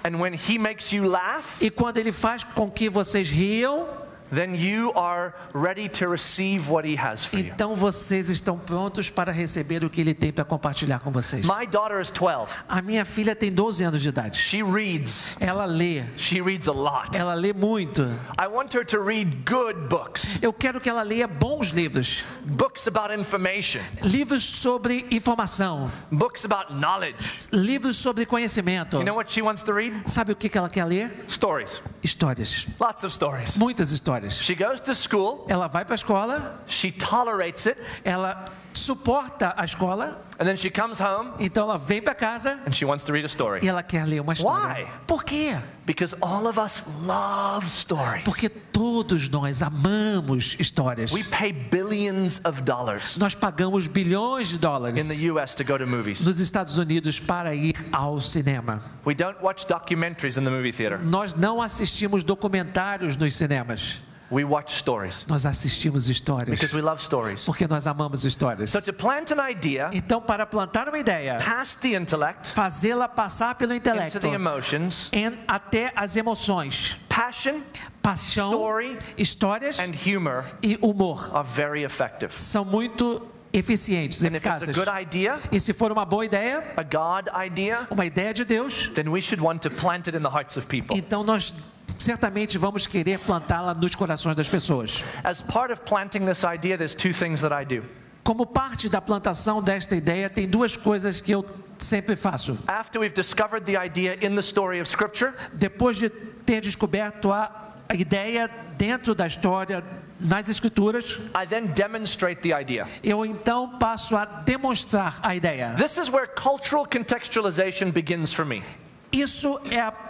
And when he makes you laugh, E quando ele faz com que vocês riam, then you are ready to receive what He has for you. então vocês estão prontos para receber o que Ele tem para compartilhar com vocês. My daughter is 12. A minha filha tem 12 anos de idade. She reads. Ela lê. She reads a lot. Ela lê muito. I want her to read good books. Eu quero que ela leia bons livros. Books about information. Livros sobre informação. Books about knowledge. Livros sobre conhecimento. You know what she wants to read? Sabe o que ela quer ler? Stories. Histórias. Lots of stories. Muitas histórias. She goes to school. Ela vai para a escola. She tolerates it. Ela suporta a escola. And then she comes home. Então ela vem para casa. And she wants to read a story. E ela quer ler uma história. Why? Por quê? Because all of us love stories. Porque todos nós amamos histórias. We pay billions of dollars Nós pagamos bilhões de dólares in the US to go to movies. nos Estados Unidos para ir ao cinema. We don't watch documentaries in the movie theater. Nós não assistimos documentários nos cinemas. We watch stories Nós assistimos histórias. because we love stories. Porque nós amamos histórias. So to plant an idea, Então, para plantar uma ideia, past the intellect, fazê-la passar pelo intelecto, into the emotions, até as emoções, passion paixão, Story histórias and humor e humor are very effective. são muito eficientes, And if it's a eficazes. good idea, E se for uma boa ideia, a God idea, uma ideia de Deus, then we should want to plant it in the hearts of people. então nós certamente vamos querer plantá-la nos corações das pessoas. As part of planting this idea, there's two things that I do. Como parte da plantação desta ideia, tem duas coisas que eu sempre faço. After we've discovered the idea in the story of Scripture, Depois de ter descoberto a ideia dentro da história, nas Escrituras, I then demonstrate the idea. eu então passo a demonstrar a ideia. This is where cultural contextualization begins for me.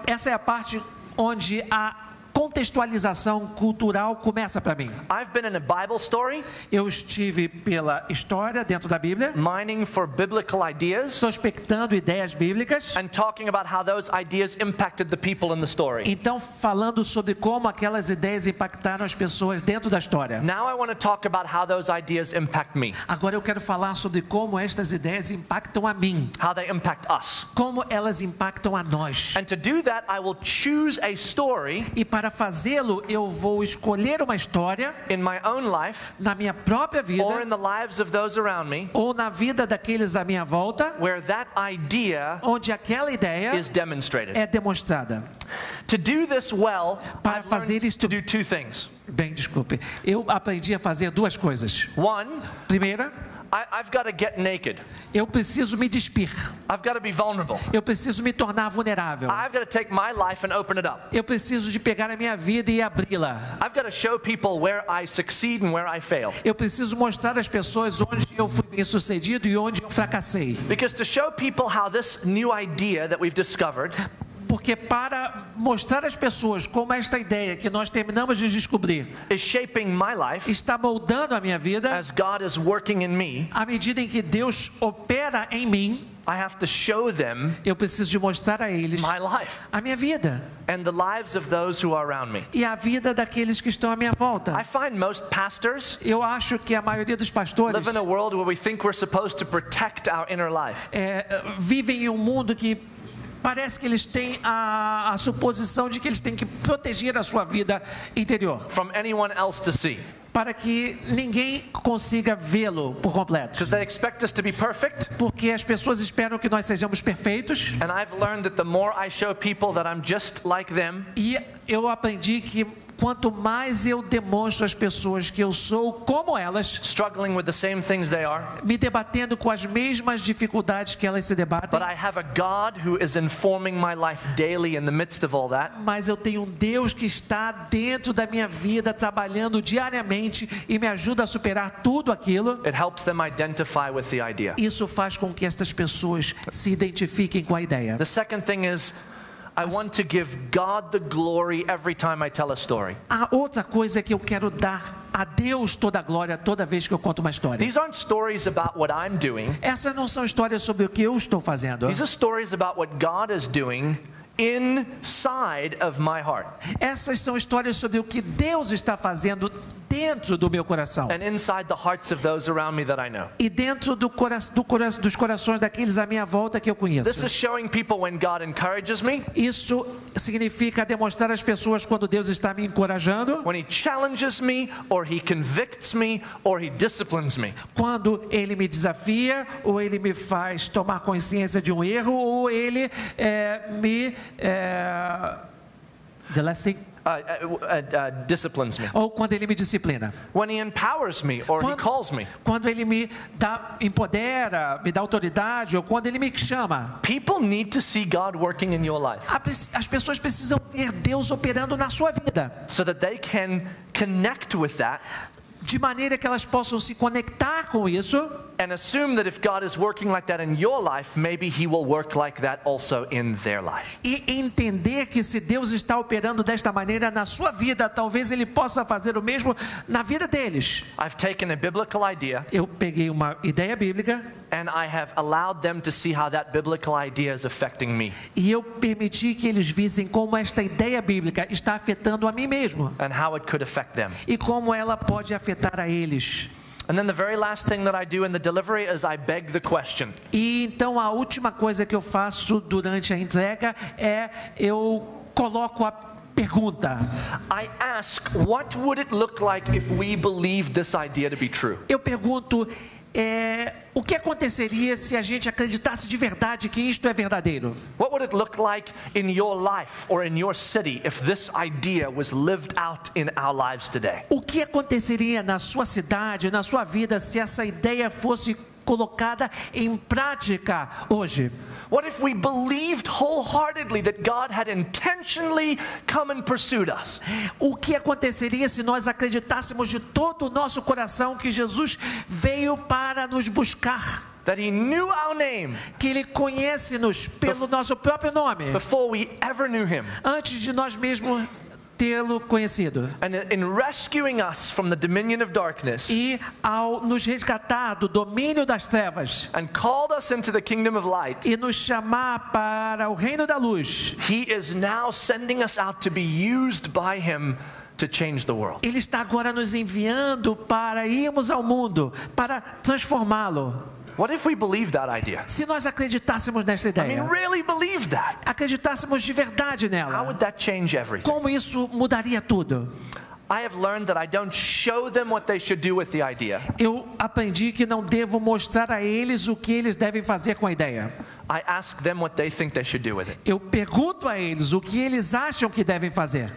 Essa é a parte onde a contextualização cultural começa para mim. I've been in a Bible story, Eu estive pela história dentro da Bíblia, mining for biblical ideas, prospectando ideias bíblicas, and talking about how those ideas impacted the people in the story. então falando sobre como aquelas ideias impactaram as pessoas dentro da história. Now I want to talk about how those ideas impact me, Agora eu quero falar sobre como estas ideias impactam a mim, how they impact us. como elas impactam a nós. And to do that, I will choose a story E para fazê-lo, eu vou escolher uma história in my own life na minha própria vida or in the lives of those around me ou na vida daqueles à minha volta, where that idea onde aquela ideia is demonstrated. é demonstrada. To do this well, Para I've fazer learned isto- to do two things. Bem, desculpe. Eu aprendi a fazer duas coisas. One, Primeira, I've got to get naked. eu preciso me despir. I've got to be vulnerable. Eu preciso me tornar vulnerável. I've got to take my life and open it up. Eu preciso de pegar a minha vida e abri-la. I've got to show people where I succeed and where I fail. Eu preciso mostrar às pessoas onde eu fui bem-sucedido e onde eu fracassei. Because to show people how this new idea that we've discovered Porque para mostrar às pessoas como esta ideia que nós terminamos de descobrir is shaping my life está moldando a minha vida, as God is working in me, à medida em que Deus opera em mim, I have to show them eu preciso de mostrar a eles my life a minha vida and the lives of those who are around me. e a vida daqueles que estão à minha volta. I find most pastors Eu acho que a maioria dos pastores live in a world where we think we're supposed to protect our inner life. vivem em um mundo que parece que eles têm a suposição de que eles têm que proteger a sua vida interior, From anyone else to see. para que ninguém consiga vê-lo por completo. Because they expect us to be perfect. Porque as pessoas esperam que nós sejamos perfeitos. And I've learned that the more I show people that I'm just like them, E eu aprendi que quanto mais eu demonstro às pessoas que eu sou como elas, struggling with the same things they are, me debatendo com as mesmas dificuldades que elas se debatem, but I have a God who is informing my life daily in the midst of all that. mas eu tenho um Deus que está dentro da minha vida, trabalhando diariamente e me ajuda a superar tudo aquilo. It helps them identify with the idea. Isso faz com que estas pessoas se identifiquem com a ideia. The second thing is, I want to give God the glory every time I tell a story. A outra coisa é que eu quero dar a Deus toda a glória toda vez que eu conto uma história. These aren't stories about what I'm doing. Essas não são histórias sobre o que eu estou fazendo. These are stories about what God is doing inside of my heart. Essas são histórias sobre o que Deus está fazendo dentro do meu coração and inside the hearts of those around me that I know. e dentro dos corações daqueles à minha volta que eu conheço. This is showing people when God encourages me, Isso significa demonstrar às pessoas quando Deus está me encorajando, when He challenges me, or He convicts me, or He disciplines me. quando Ele me desafia, ou Ele me faz tomar consciência de um erro, ou Ele the last thing, Disciplines me. ou quando Ele me disciplina. When He empowers me, or He calls me. Quando Ele me empodera, me dá autoridade, ou quando Ele me chama. People need to see God working in your life As pessoas precisam ver Deus operando na sua vida, so that they can connect with that de maneira que elas possam se conectar com isso and assume that if God is working like that in your life, maybe He will work like that also in their life. e entender que se Deus está operando desta maneira na sua vida, talvez Ele possa fazer o mesmo na vida deles. I've taken a biblical idea Eu peguei uma ideia bíblica and I have allowed them to see how that biblical idea is affecting me e eu permiti que eles vissem como esta ideia bíblica está afetando a mim mesmo and how it could affect them. e como ela pode afetar a eles. And then the very last thing that I do in the delivery is I beg the question. E então a última coisa que eu faço durante a entrega é eu coloco a pergunta. I ask, what would it look like if we believed this idea to be true? Eu pergunto, o que aconteceria se a gente acreditasse de verdade que isto é verdadeiro? What would it look like in your life or in your city if this idea was lived out in our lives today? O que aconteceria na sua cidade, na sua vida, se essa ideia fosse colocada em prática hoje? What if we believed wholeheartedly that God had intentionally come and pursued us? O que aconteceria se nós acreditássemos de todo o nosso coração que Jesus veio para nos buscar? That He knew our name Que Ele conhece-nos pelo nosso próprio nome, before we ever knew Him. antes de nós mesmos tê-lo conhecido. And in rescuing us from the dominion of darkness E ao nos resgatar do domínio das trevas and called us into the kingdom of light, e nos chamar para o reino da luz, He is now sending us out to be used by Him to change the world. Ele está agora nos enviando para irmos ao mundo, para transformá-lo. What if we believed that idea? Se nós acreditássemos nesta I mean, ideia, really believed that. acreditássemos de verdade How nela, would that change everything? como isso mudaria tudo? I have learned that I don't show them what they should do with the idea. Eu aprendi que não devo mostrar a eles o que eles devem fazer com a ideia. I ask them what they think they should do with it. Eu pergunto a eles o que eles acham que devem fazer.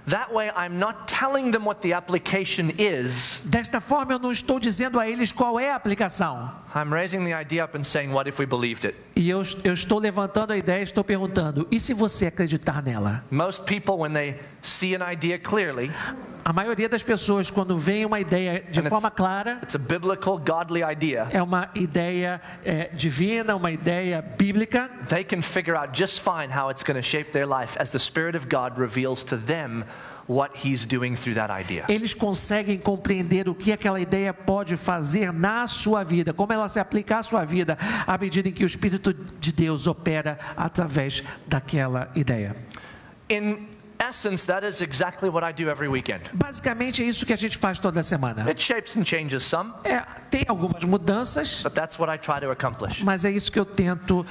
That way, I'm not telling them what the application is. Desta forma, eu não estou dizendo a eles qual é a aplicação. I'm raising the idea up and saying, what if we believed it? E eu estou levantando a ideia e estou perguntando, e se você acreditar nela? Most people, when they see an idea clearly, A maioria das pessoas, quando vem uma ideia de forma clara, it's a biblical, godly idea, é uma ideia divina, uma ideia bíblica, they can figure out just fine how it's going to shape their life as the Spirit of God reveals to them what He's doing through that idea. eles conseguem compreender o que aquela ideia pode fazer na sua vida, como ela se aplica à sua vida, à medida em que o Espírito de Deus opera através daquela ideia. In essence, that is exactly what I do every weekend. Basicamente é isso que a gente faz toda semana. It shapes and changes some, Tem algumas mudanças, but that's what I try to accomplish. mas é isso que eu tento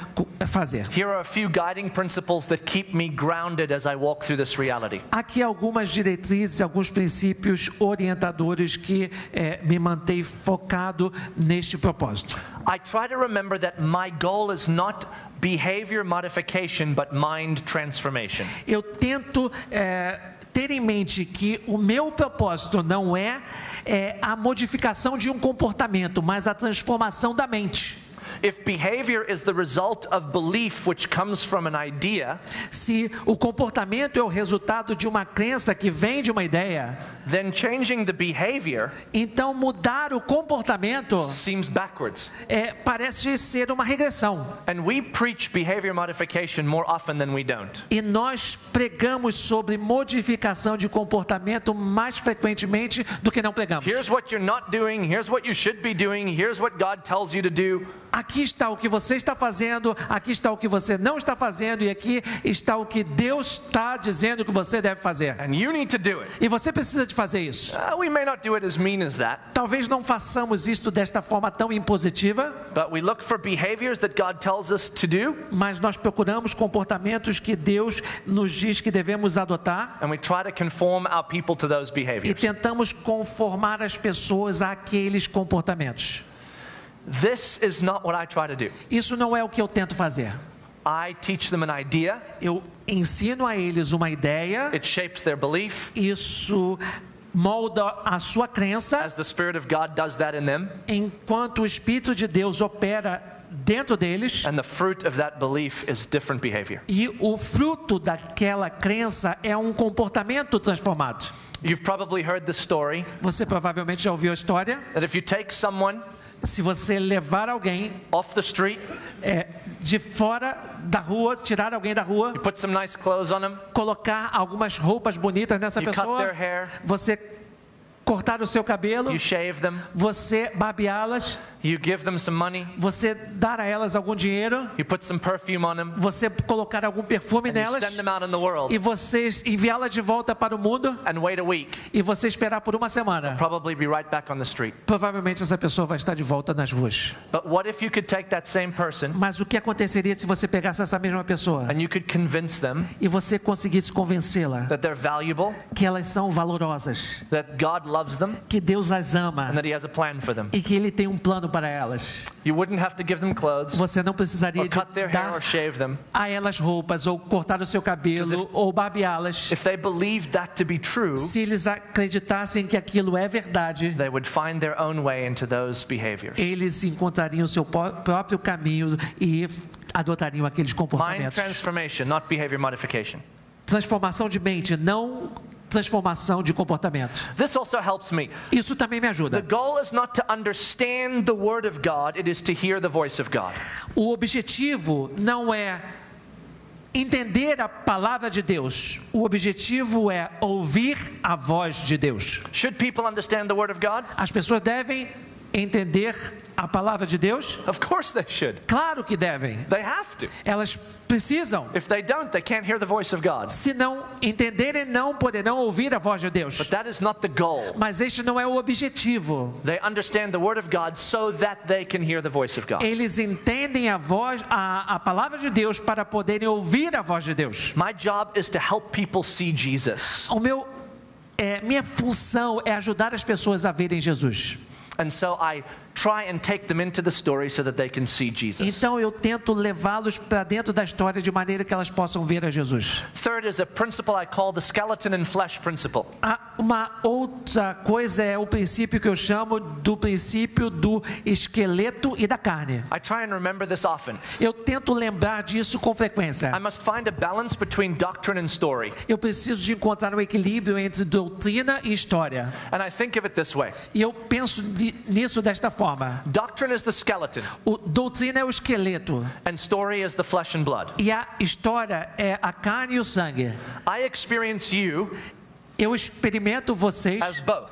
fazer. Here are a few guiding principles that keep me grounded as I walk through this reality. Aqui algumas diretrizes, alguns princípios orientadores que me mantêm focado neste propósito. I try to remember that my goal is not behavior modification, but mind transformation. Eu tento ter em mente que o meu propósito não é a modificação de um comportamento, mas a transformação da mente. If behavior is the result of belief which comes from an idea, Se o comportamento é o resultado de uma crença que vem de uma ideia, then changing the behavior então mudar o comportamento seems backwards. parece ser uma regressão. And we preach behavior modification more often than we don't. E nós pregamos sobre modificação de comportamento mais frequentemente do que não pregamos. Here's what you're not doing, here's what you should be doing, here's what God tells you to do. aqui está o que você está fazendo, aqui está o que você não está fazendo, e aqui está o que Deus está dizendo que você deve fazer. And you need to do it. E você precisa de fazer isso. We may not do it as mean as that, Talvez não façamos isto desta forma tão impositiva, but we look for behaviors that God tells us to do, mas nós procuramos comportamentos que Deus nos diz que devemos adotar and we try to conform our people to those e behaviors. tentamos conformar as pessoas àqueles comportamentos. This is not what I try to do. Isso não é o que eu tento fazer. I teach them an idea, Eu ensino a eles uma ideia, it shapes their belief, isso molda a sua crença, as the Spirit of God does that in them, enquanto o Espírito de Deus opera dentro deles, and the fruit of that belief is different behavior. e o fruto daquela crença é um comportamento transformado. You've probably heard the story Você provavelmente já ouviu a história. that if you take someone Se você levar alguém off the street, de fora da rua, tirar alguém da rua, you put some nice clothes on them, colocar algumas roupas bonitas nessa you cut pessoa, their hair, você cortar o seu cabelo, you shave them, você barbeá-las, you give them some money, você dar a elas algum dinheiro, you put some perfume on them, você colocar algum perfume and you nelas send them out in the world, e você enviá-las de volta para o mundo and wait a week, e você esperar por uma semana. probably be right back on the street. Provavelmente essa pessoa vai estar de volta nas ruas. But what if you could take that same person Mas o que aconteceria se você pegasse essa mesma pessoa and you could convince them e você conseguisse convencê-la that they're valuable, que elas são valorosas, that God loves them, que Deus as ama and that He has a plan for them? e que Ele tem um plano para elas? You wouldn't have to give them clothes Você não precisaria or de cut their hair or dar shave them. a elas roupas ou cortar o seu cabelo ou barbeá-las. If they believed that to be true, Se eles acreditassem que aquilo é verdade, they would find their own way into those behaviors. eles encontrariam o seu próprio caminho e adotariam aqueles Mind comportamentos. transformation, not behavior modification. Transformação de mente, não transformação de comportamento. This also helps me. Isso também me The ajuda. goal is not to understand the Word of God, it is to hear the voice of God. O objetivo não é entender a palavra de Deus. O objetivo é ouvir a voz de Deus. Should people understand the Word of God? As pessoas devem entender a palavra de Deus? Of course they should. Claro que devem. They have to. Elas precisam. If they don't, they can't hear the voice of God. Se não entenderem, não poderão ouvir a voz de Deus. But that is not the goal. Mas este não é o objetivo. They understand the Word of God so that they can hear the voice of God. Eles entendem a voz, a palavra de Deus para poderem ouvir a voz de Deus. My job is to help people see Jesus. Minha função é ajudar as pessoas a verem Jesus. And so I try and take them into the story so that they can see Jesus. Então eu tento levá-los para dentro da história de maneira que elas possam ver a Jesus. Third is a principle I call the skeleton and flesh principle. Uma outra coisa é o princípio que eu chamo do princípio do esqueleto e da carne. I try and remember this often. Eu tento lembrar disso com frequência. I must find a balance between doctrine and story. Eu preciso de encontrar um equilíbrio entre doutrina e história. And I think of it this way. E eu penso nisso desta forma. Doctrine is the skeleton, Doutrina é o esqueleto and story is the flesh and blood. e a história é a carne e o sangue. I experience you Eu experimento vocês as both.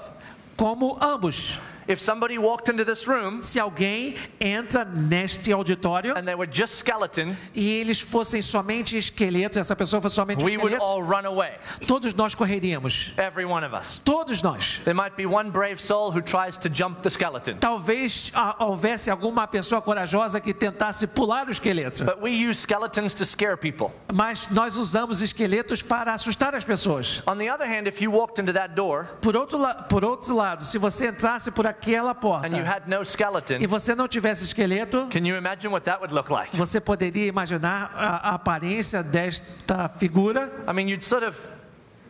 como ambos. If somebody walked into this room Se alguém entra neste auditório and they were just skeleton, e eles fossem somente esqueletos, essa pessoa fosse somente we would esqueleto, all run away. todos nós correríamos. Every one of us. Todos nós. There might be one brave soul who tries to jump the skeleton. Talvez houvesse alguma pessoa corajosa que tentasse pular o esqueleto. But we use skeletons to scare people. Mas nós usamos esqueletos para assustar as pessoas. On the other hand, if you walked into that door Por outro lado, se você entrasse por aquela porta and you had no skeleton, e você não tivesse esqueleto, can you imagine what that would look like? você poderia imaginar a aparência desta figura? I mean, you'd sort of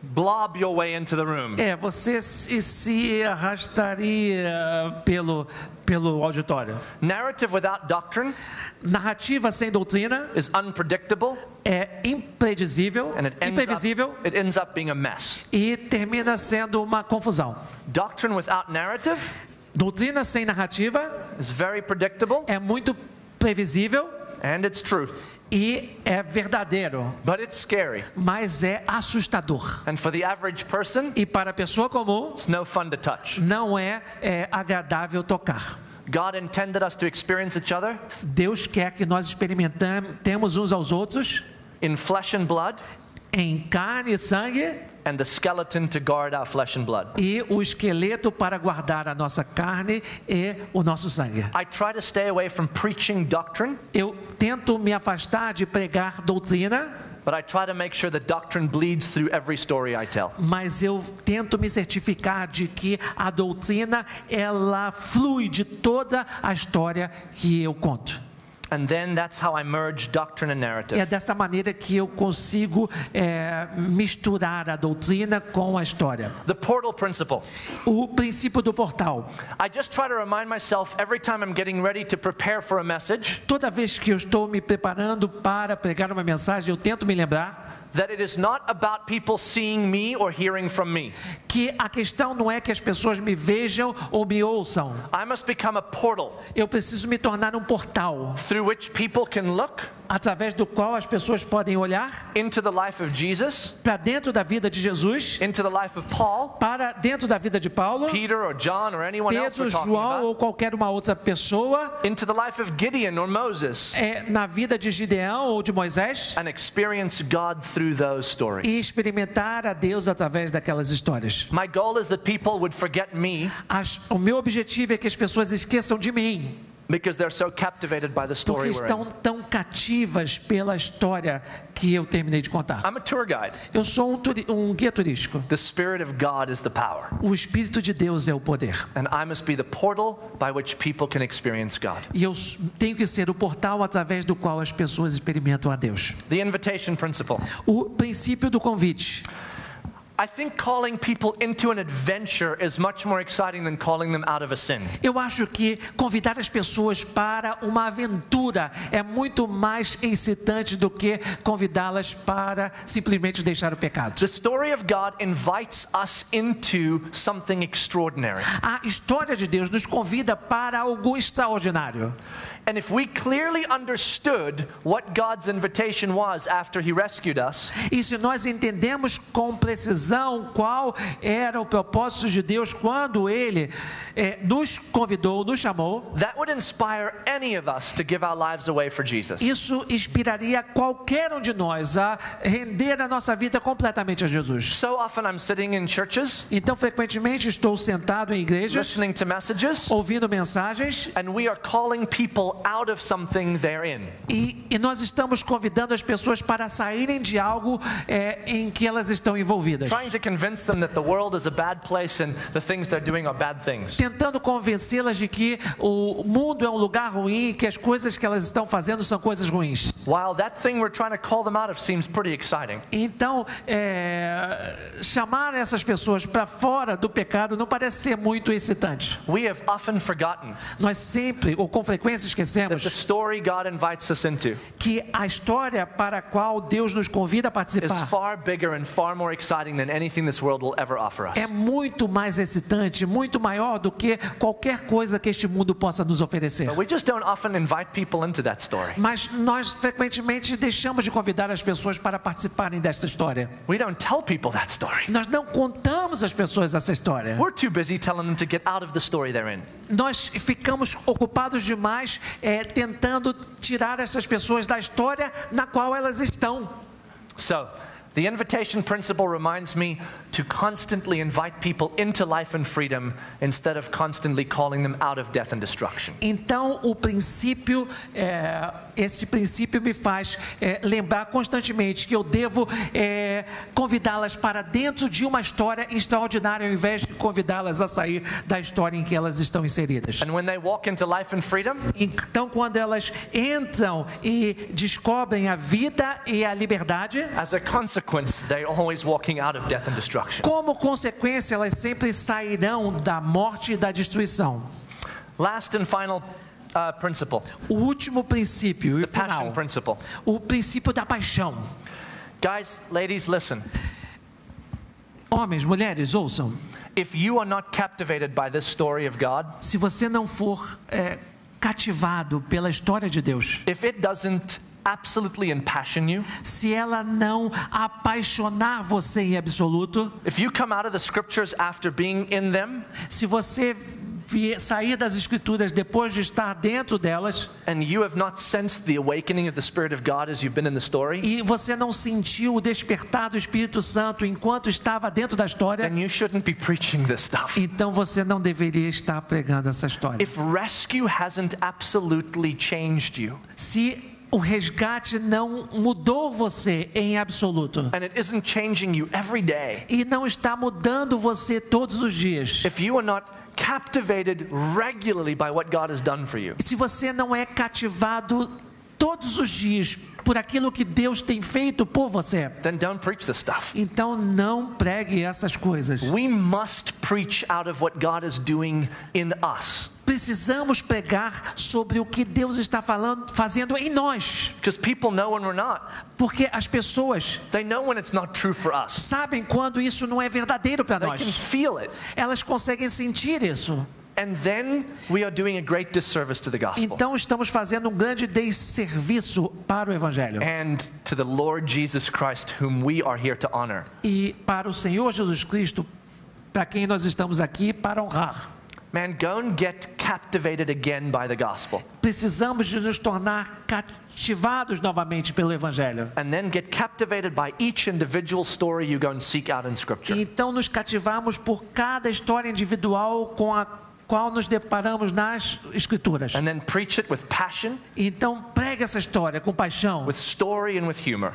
blob your way into the room. Você se arrastaria pelo auditório. Narrative without doctrine Narrativa sem doutrina is unpredictable é imprevisível and it ends up being a mess. e termina sendo uma confusão. Doctrine without narrative Doutrina sem narrativa is very predictable é muito previsível and it's truth, e é verdadeiro, but it's scary. mas é assustador. And for the average person, E para a pessoa comum, it's no fun to touch. não é agradável tocar. God intended us to experience each other Deus quer que nós experimentemos uns aos outros in flesh and blood, em carne e sangue, and the skeleton to guard our flesh and blood. e o esqueleto para guardar a nossa carne e o nosso sangue. I try to stay away from preaching doctrine, Eu tento me afastar de pregar doutrina, but I try to make sure that doctrine bleeds through every story I tell. mas eu tento me certificar de que a doutrina ela flui de toda a história que eu conto. And then that's how I merge doctrine and narrative. É dessa maneira que eu consigo misturar a doutrina com a história. The portal principle. O princípio do portal. I just try to remind myself every time I'm getting ready to prepare for a message Toda vez que eu estou me preparando para pregar uma mensagem, eu tento me lembrar that it is not about people seeing me or hearing from me. que a questão não é que as pessoas me vejam ou me ouçam. I must become a portal Eu preciso me tornar um portal through which people can look através do qual as pessoas podem olhar into the life of Jesus, para dentro da vida de Jesus, into the life of Paul, para dentro da vida de Paulo, Peter or John or anyone else Pedro, we're talking João about, ou qualquer uma outra pessoa, into the life of Gideon or Moses, na vida de Gideão ou de Moisés, and experience God through those stories. e experimentar a Deus através daquelas histórias. My goal is that people would forget me O meu objetivo é que as pessoas esqueçam de mim, because they're so captivated by the story porque we're estão in. tão cativas pela história que eu terminei de contar. I'm a tour guide. Eu sou um guia turístico. The Spirit of God is the power, O Espírito de Deus é o poder. and I must be the portal by which people can experience God. E eu tenho que ser o portal através do qual as pessoas experimentam a Deus. The invitation principle. O princípio do convite. I think calling people into an adventure is much more exciting than calling them out of a sin. Eu acho que convidar as pessoas para uma aventura é muito mais excitante do que convidá-las para simplesmente deixar o pecado. The story of God invites us into something extraordinary. A história de Deus nos convida para algo extraordinário. And if we clearly understood what God's invitation was after He rescued us, E se nós entendemos com precisão qual era o propósito de Deus quando Ele nos convidou, nos chamou, that would inspire any of us to give our lives away for Jesus. isso inspiraria qualquer um de nós a render a nossa vida completamente a Jesus. So often I'm sitting in churches, Então, frequentemente estou sentado em igrejas, listening to messages, ouvindo mensagens, and we are calling people out of something they're in. e nós estamos convidando as pessoas para saírem de algo em que elas estão envolvidas. Trying to convince them that the world is a bad place and the things they're doing are bad things. Tentando convencê-las de que o mundo é um lugar ruim, que as coisas que elas estão fazendo são coisas ruins. While that thing we're trying to call them out of seems pretty exciting. Então, chamar essas pessoas para fora do pecado não parece ser muito excitante. We have often forgotten Nós sempre, ou com frequência, that the esquecemos story God invites us into que a história para a qual Deus nos convida a is participar far bigger and far more exciting than anything this world will ever offer us. é muito mais excitante, muito maior do que qualquer coisa que este mundo possa nos oferecer. But we just don't often invite people into that story. Mas nós frequentemente deixamos de convidar as pessoas para participarem desta história. We don't tell people that story. Nós não contamos às pessoas essa história. We're too busy telling them to get out of the story they're in. Nós ficamos ocupados demais tentando tirar essas pessoas da história na qual elas estão. So, the invitation principle reminds me to constantly invite people into life and freedom instead of constantly calling them out of death and destruction. Então, o princípio, esse princípio me faz lembrar constantemente que eu devo convidá-las para dentro de uma história extraordinária, ao invés de convidá-las a sair da história em que elas estão inseridas. And when they walk into life and freedom, Então, quando elas entram e descobrem a vida e a liberdade, as a consequence, they're always walking out of death and destruction. como consequência, elas sempre sairão da morte e da destruição. Last and final principle, O último princípio e the passion final, principle. o princípio da paixão. Guys, ladies, listen. Homens, mulheres, ouçam. If you are not captivated by this story of God, Se você não for cativado pela história de Deus, if it doesn't absolutely impassion you, se ela não apaixonar você em absoluto, if you come out of the scriptures after being in them se você sair das Escrituras depois de estar dentro delas, and you have not sensed the awakening of the Spirit of God as you've been in the story, e você não sentiu o despertar do Espírito Santo enquanto estava dentro da história, then you shouldn't be preaching this stuff. então você não deveria estar pregando essa história. If rescue hasn't absolutely changed you, Se o resgate não mudou você em absoluto, and it isn't changing you every day, e não está mudando você todos os dias, if you are not captivated regularly by what God has done for you, se você não é cativado todos os dias por aquilo que Deus tem feito por você, then don't preach this stuff. então não pregue essas coisas. We must preach out of what God is doing in us. Precisamos pregar sobre o que Deus está fazendo em nós, Because people know when we're not. porque as pessoas They know when it's not true for us. sabem quando isso não é verdadeiro para They can nós. feel it. Elas conseguem sentir isso. And then we are doing a great disservice to the gospel Então estamos fazendo um grande desserviço para o Evangelho and to the Lord Jesus Christ, whom we are here to honor. e para o Senhor Jesus Cristo, para quem nós estamos aqui para honrar. Man, go and get captivated again by the gospel. Precisamos de nos tornar cativados novamente pelo Evangelho. And then get captivated by each individual story you go and seek out in Scripture. E então nos cativamos por cada história individual com a qual nos deparamos nas Escrituras. And then preach it with passion, Então pregue essa história com paixão, with story and with humor,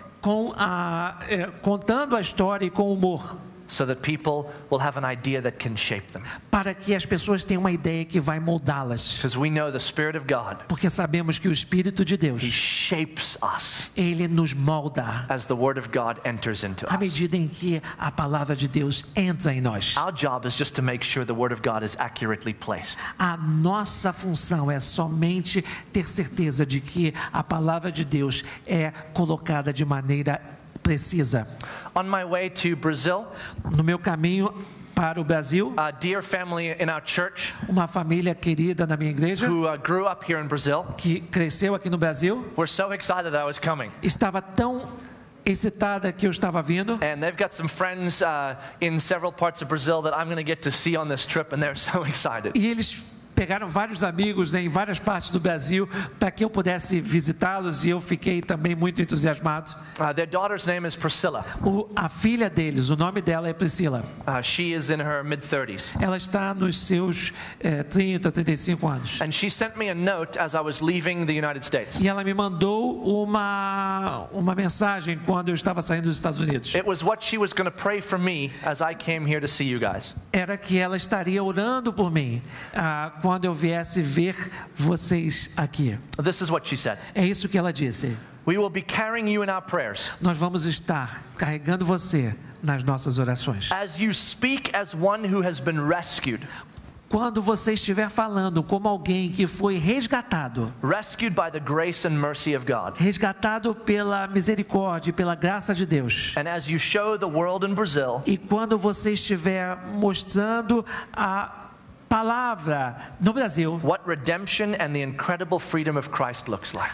contando a história e com humor, so that people will have an idea that can shape them. para que as pessoas tenham uma ideia que vai moldá-las. Because we know the Spirit of God, Porque sabemos que o Espírito de He Deus, shapes us Ele nos molda as the Word of God enters into à us. medida em que a palavra de Deus entra em nós. Our job is just to make sure the Word of God is accurately placed. A nossa função é somente ter certeza de que a palavra de Deus é colocada de maneira precisa. On my way to Brazil, No meu caminho para o Brasil, a dear family in our church uma família querida na minha igreja, who grew up here in Brazil que cresceu aqui no Brasil, were so excited that I was coming. estava tão excitada que eu estava vindo. And they've got some friends in several parts of Brazil that I'm going to get to see on this trip, and they're so excited. E eles pegaram vários amigos, né, em várias partes do Brasil para que eu pudesse visitá-los, e eu fiquei também muito entusiasmado. Their daughter's name is Priscilla. A filha deles, o nome dela é Priscila. She is in her mid-30s. Ela está nos seus 30, 35 anos. And she sent me a note as I was leaving the United States. E ela me mandou uma mensagem quando eu estava saindo dos Estados Unidos. It was what she was going to pray for me as I came here to see you guys. Era que ela estaria orando por mim quando eu viesse ver vocês aqui. This is what she said. É isso que ela disse. We will be carrying you in our prayers. Nós vamos estar carregando você nas nossas orações. As you speak as one who has been rescued. Quando você estiver falando como alguém que foi resgatado, Rescued by the grace and mercy of God. resgatado pela misericórdia e pela graça de Deus. And as you show the world in Brazil E quando você estiver mostrando a palavra no Brasil, what redemption and the incredible freedom of Christ looks like.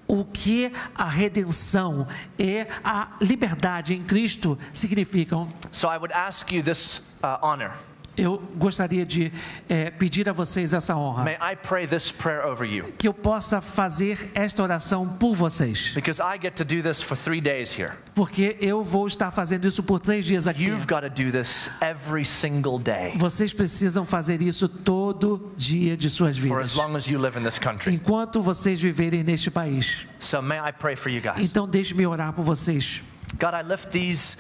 o que a redenção e a liberdade em Cristo significam, So I would ask you this honor. eu gostaria de pedir a vocês essa honra. May I pray this prayer over you? Que eu possa fazer esta oração por vocês. Because I get to do this for 3 days here. Porque eu vou estar fazendo isso por 3 dias aqui. You've got to do this every single day Vocês precisam fazer isso todo dia de suas for as vidas, long as you live in this country. enquanto vocês viverem neste país. So may I pray for you guys. Então deixe-me orar por vocês. God, I lift these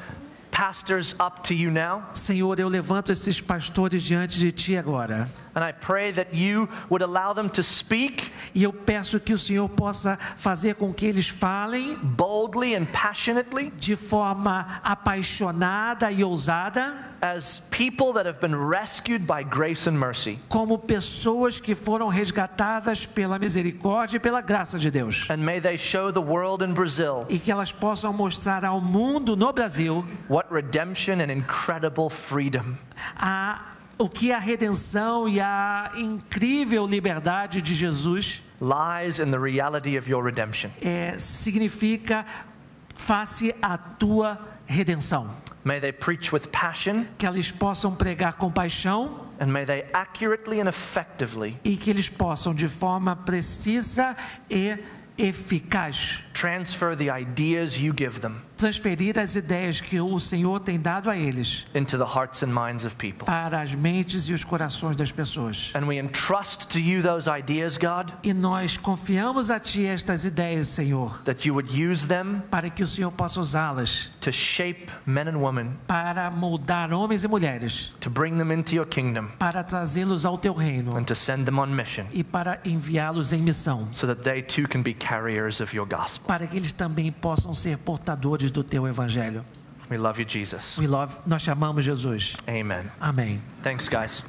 pastors up to you now, Senhor, eu levanto esses pastores diante de Ti agora. and I pray that you would allow them to speak E eu peço que o Senhor possa fazer com que eles falem boldly and passionately de forma apaixonada e ousada, as people that have been rescued by grace and mercy. como pessoas que foram resgatadas pela misericórdia e pela graça de Deus. And may they show the world in Brazil E que elas possam mostrar ao mundo no Brasil what redemption and incredible freedom o que a redenção e a incrível liberdade de Jesus lies in the reality of your redemption. significa face à tua redenção. May they preach with passion Que eles possam pregar com paixão And may they accurately and effectively e que eles possam, de forma precisa e eficaz, transfer the ideas you give them transferir as ideias que o Senhor tem dado a eles into the hearts and minds of people. para as mentes e os corações das pessoas. And we entrust to you those ideas, God, E nós confiamos a Ti estas ideias, Senhor, that you would use them para que o Senhor possa usá-las to shape men and women, para moldar homens e mulheres, to bring them into your kingdom, para trazê-los ao Teu reino and to send them on mission, e para enviá-los em missão, so that they too can be carriers of your gospel. para que eles também possam ser portadores do Teu Evangelho. We love you, Jesus. Nós te amamos, Jesus. Amen. Amém. Thanks, guys.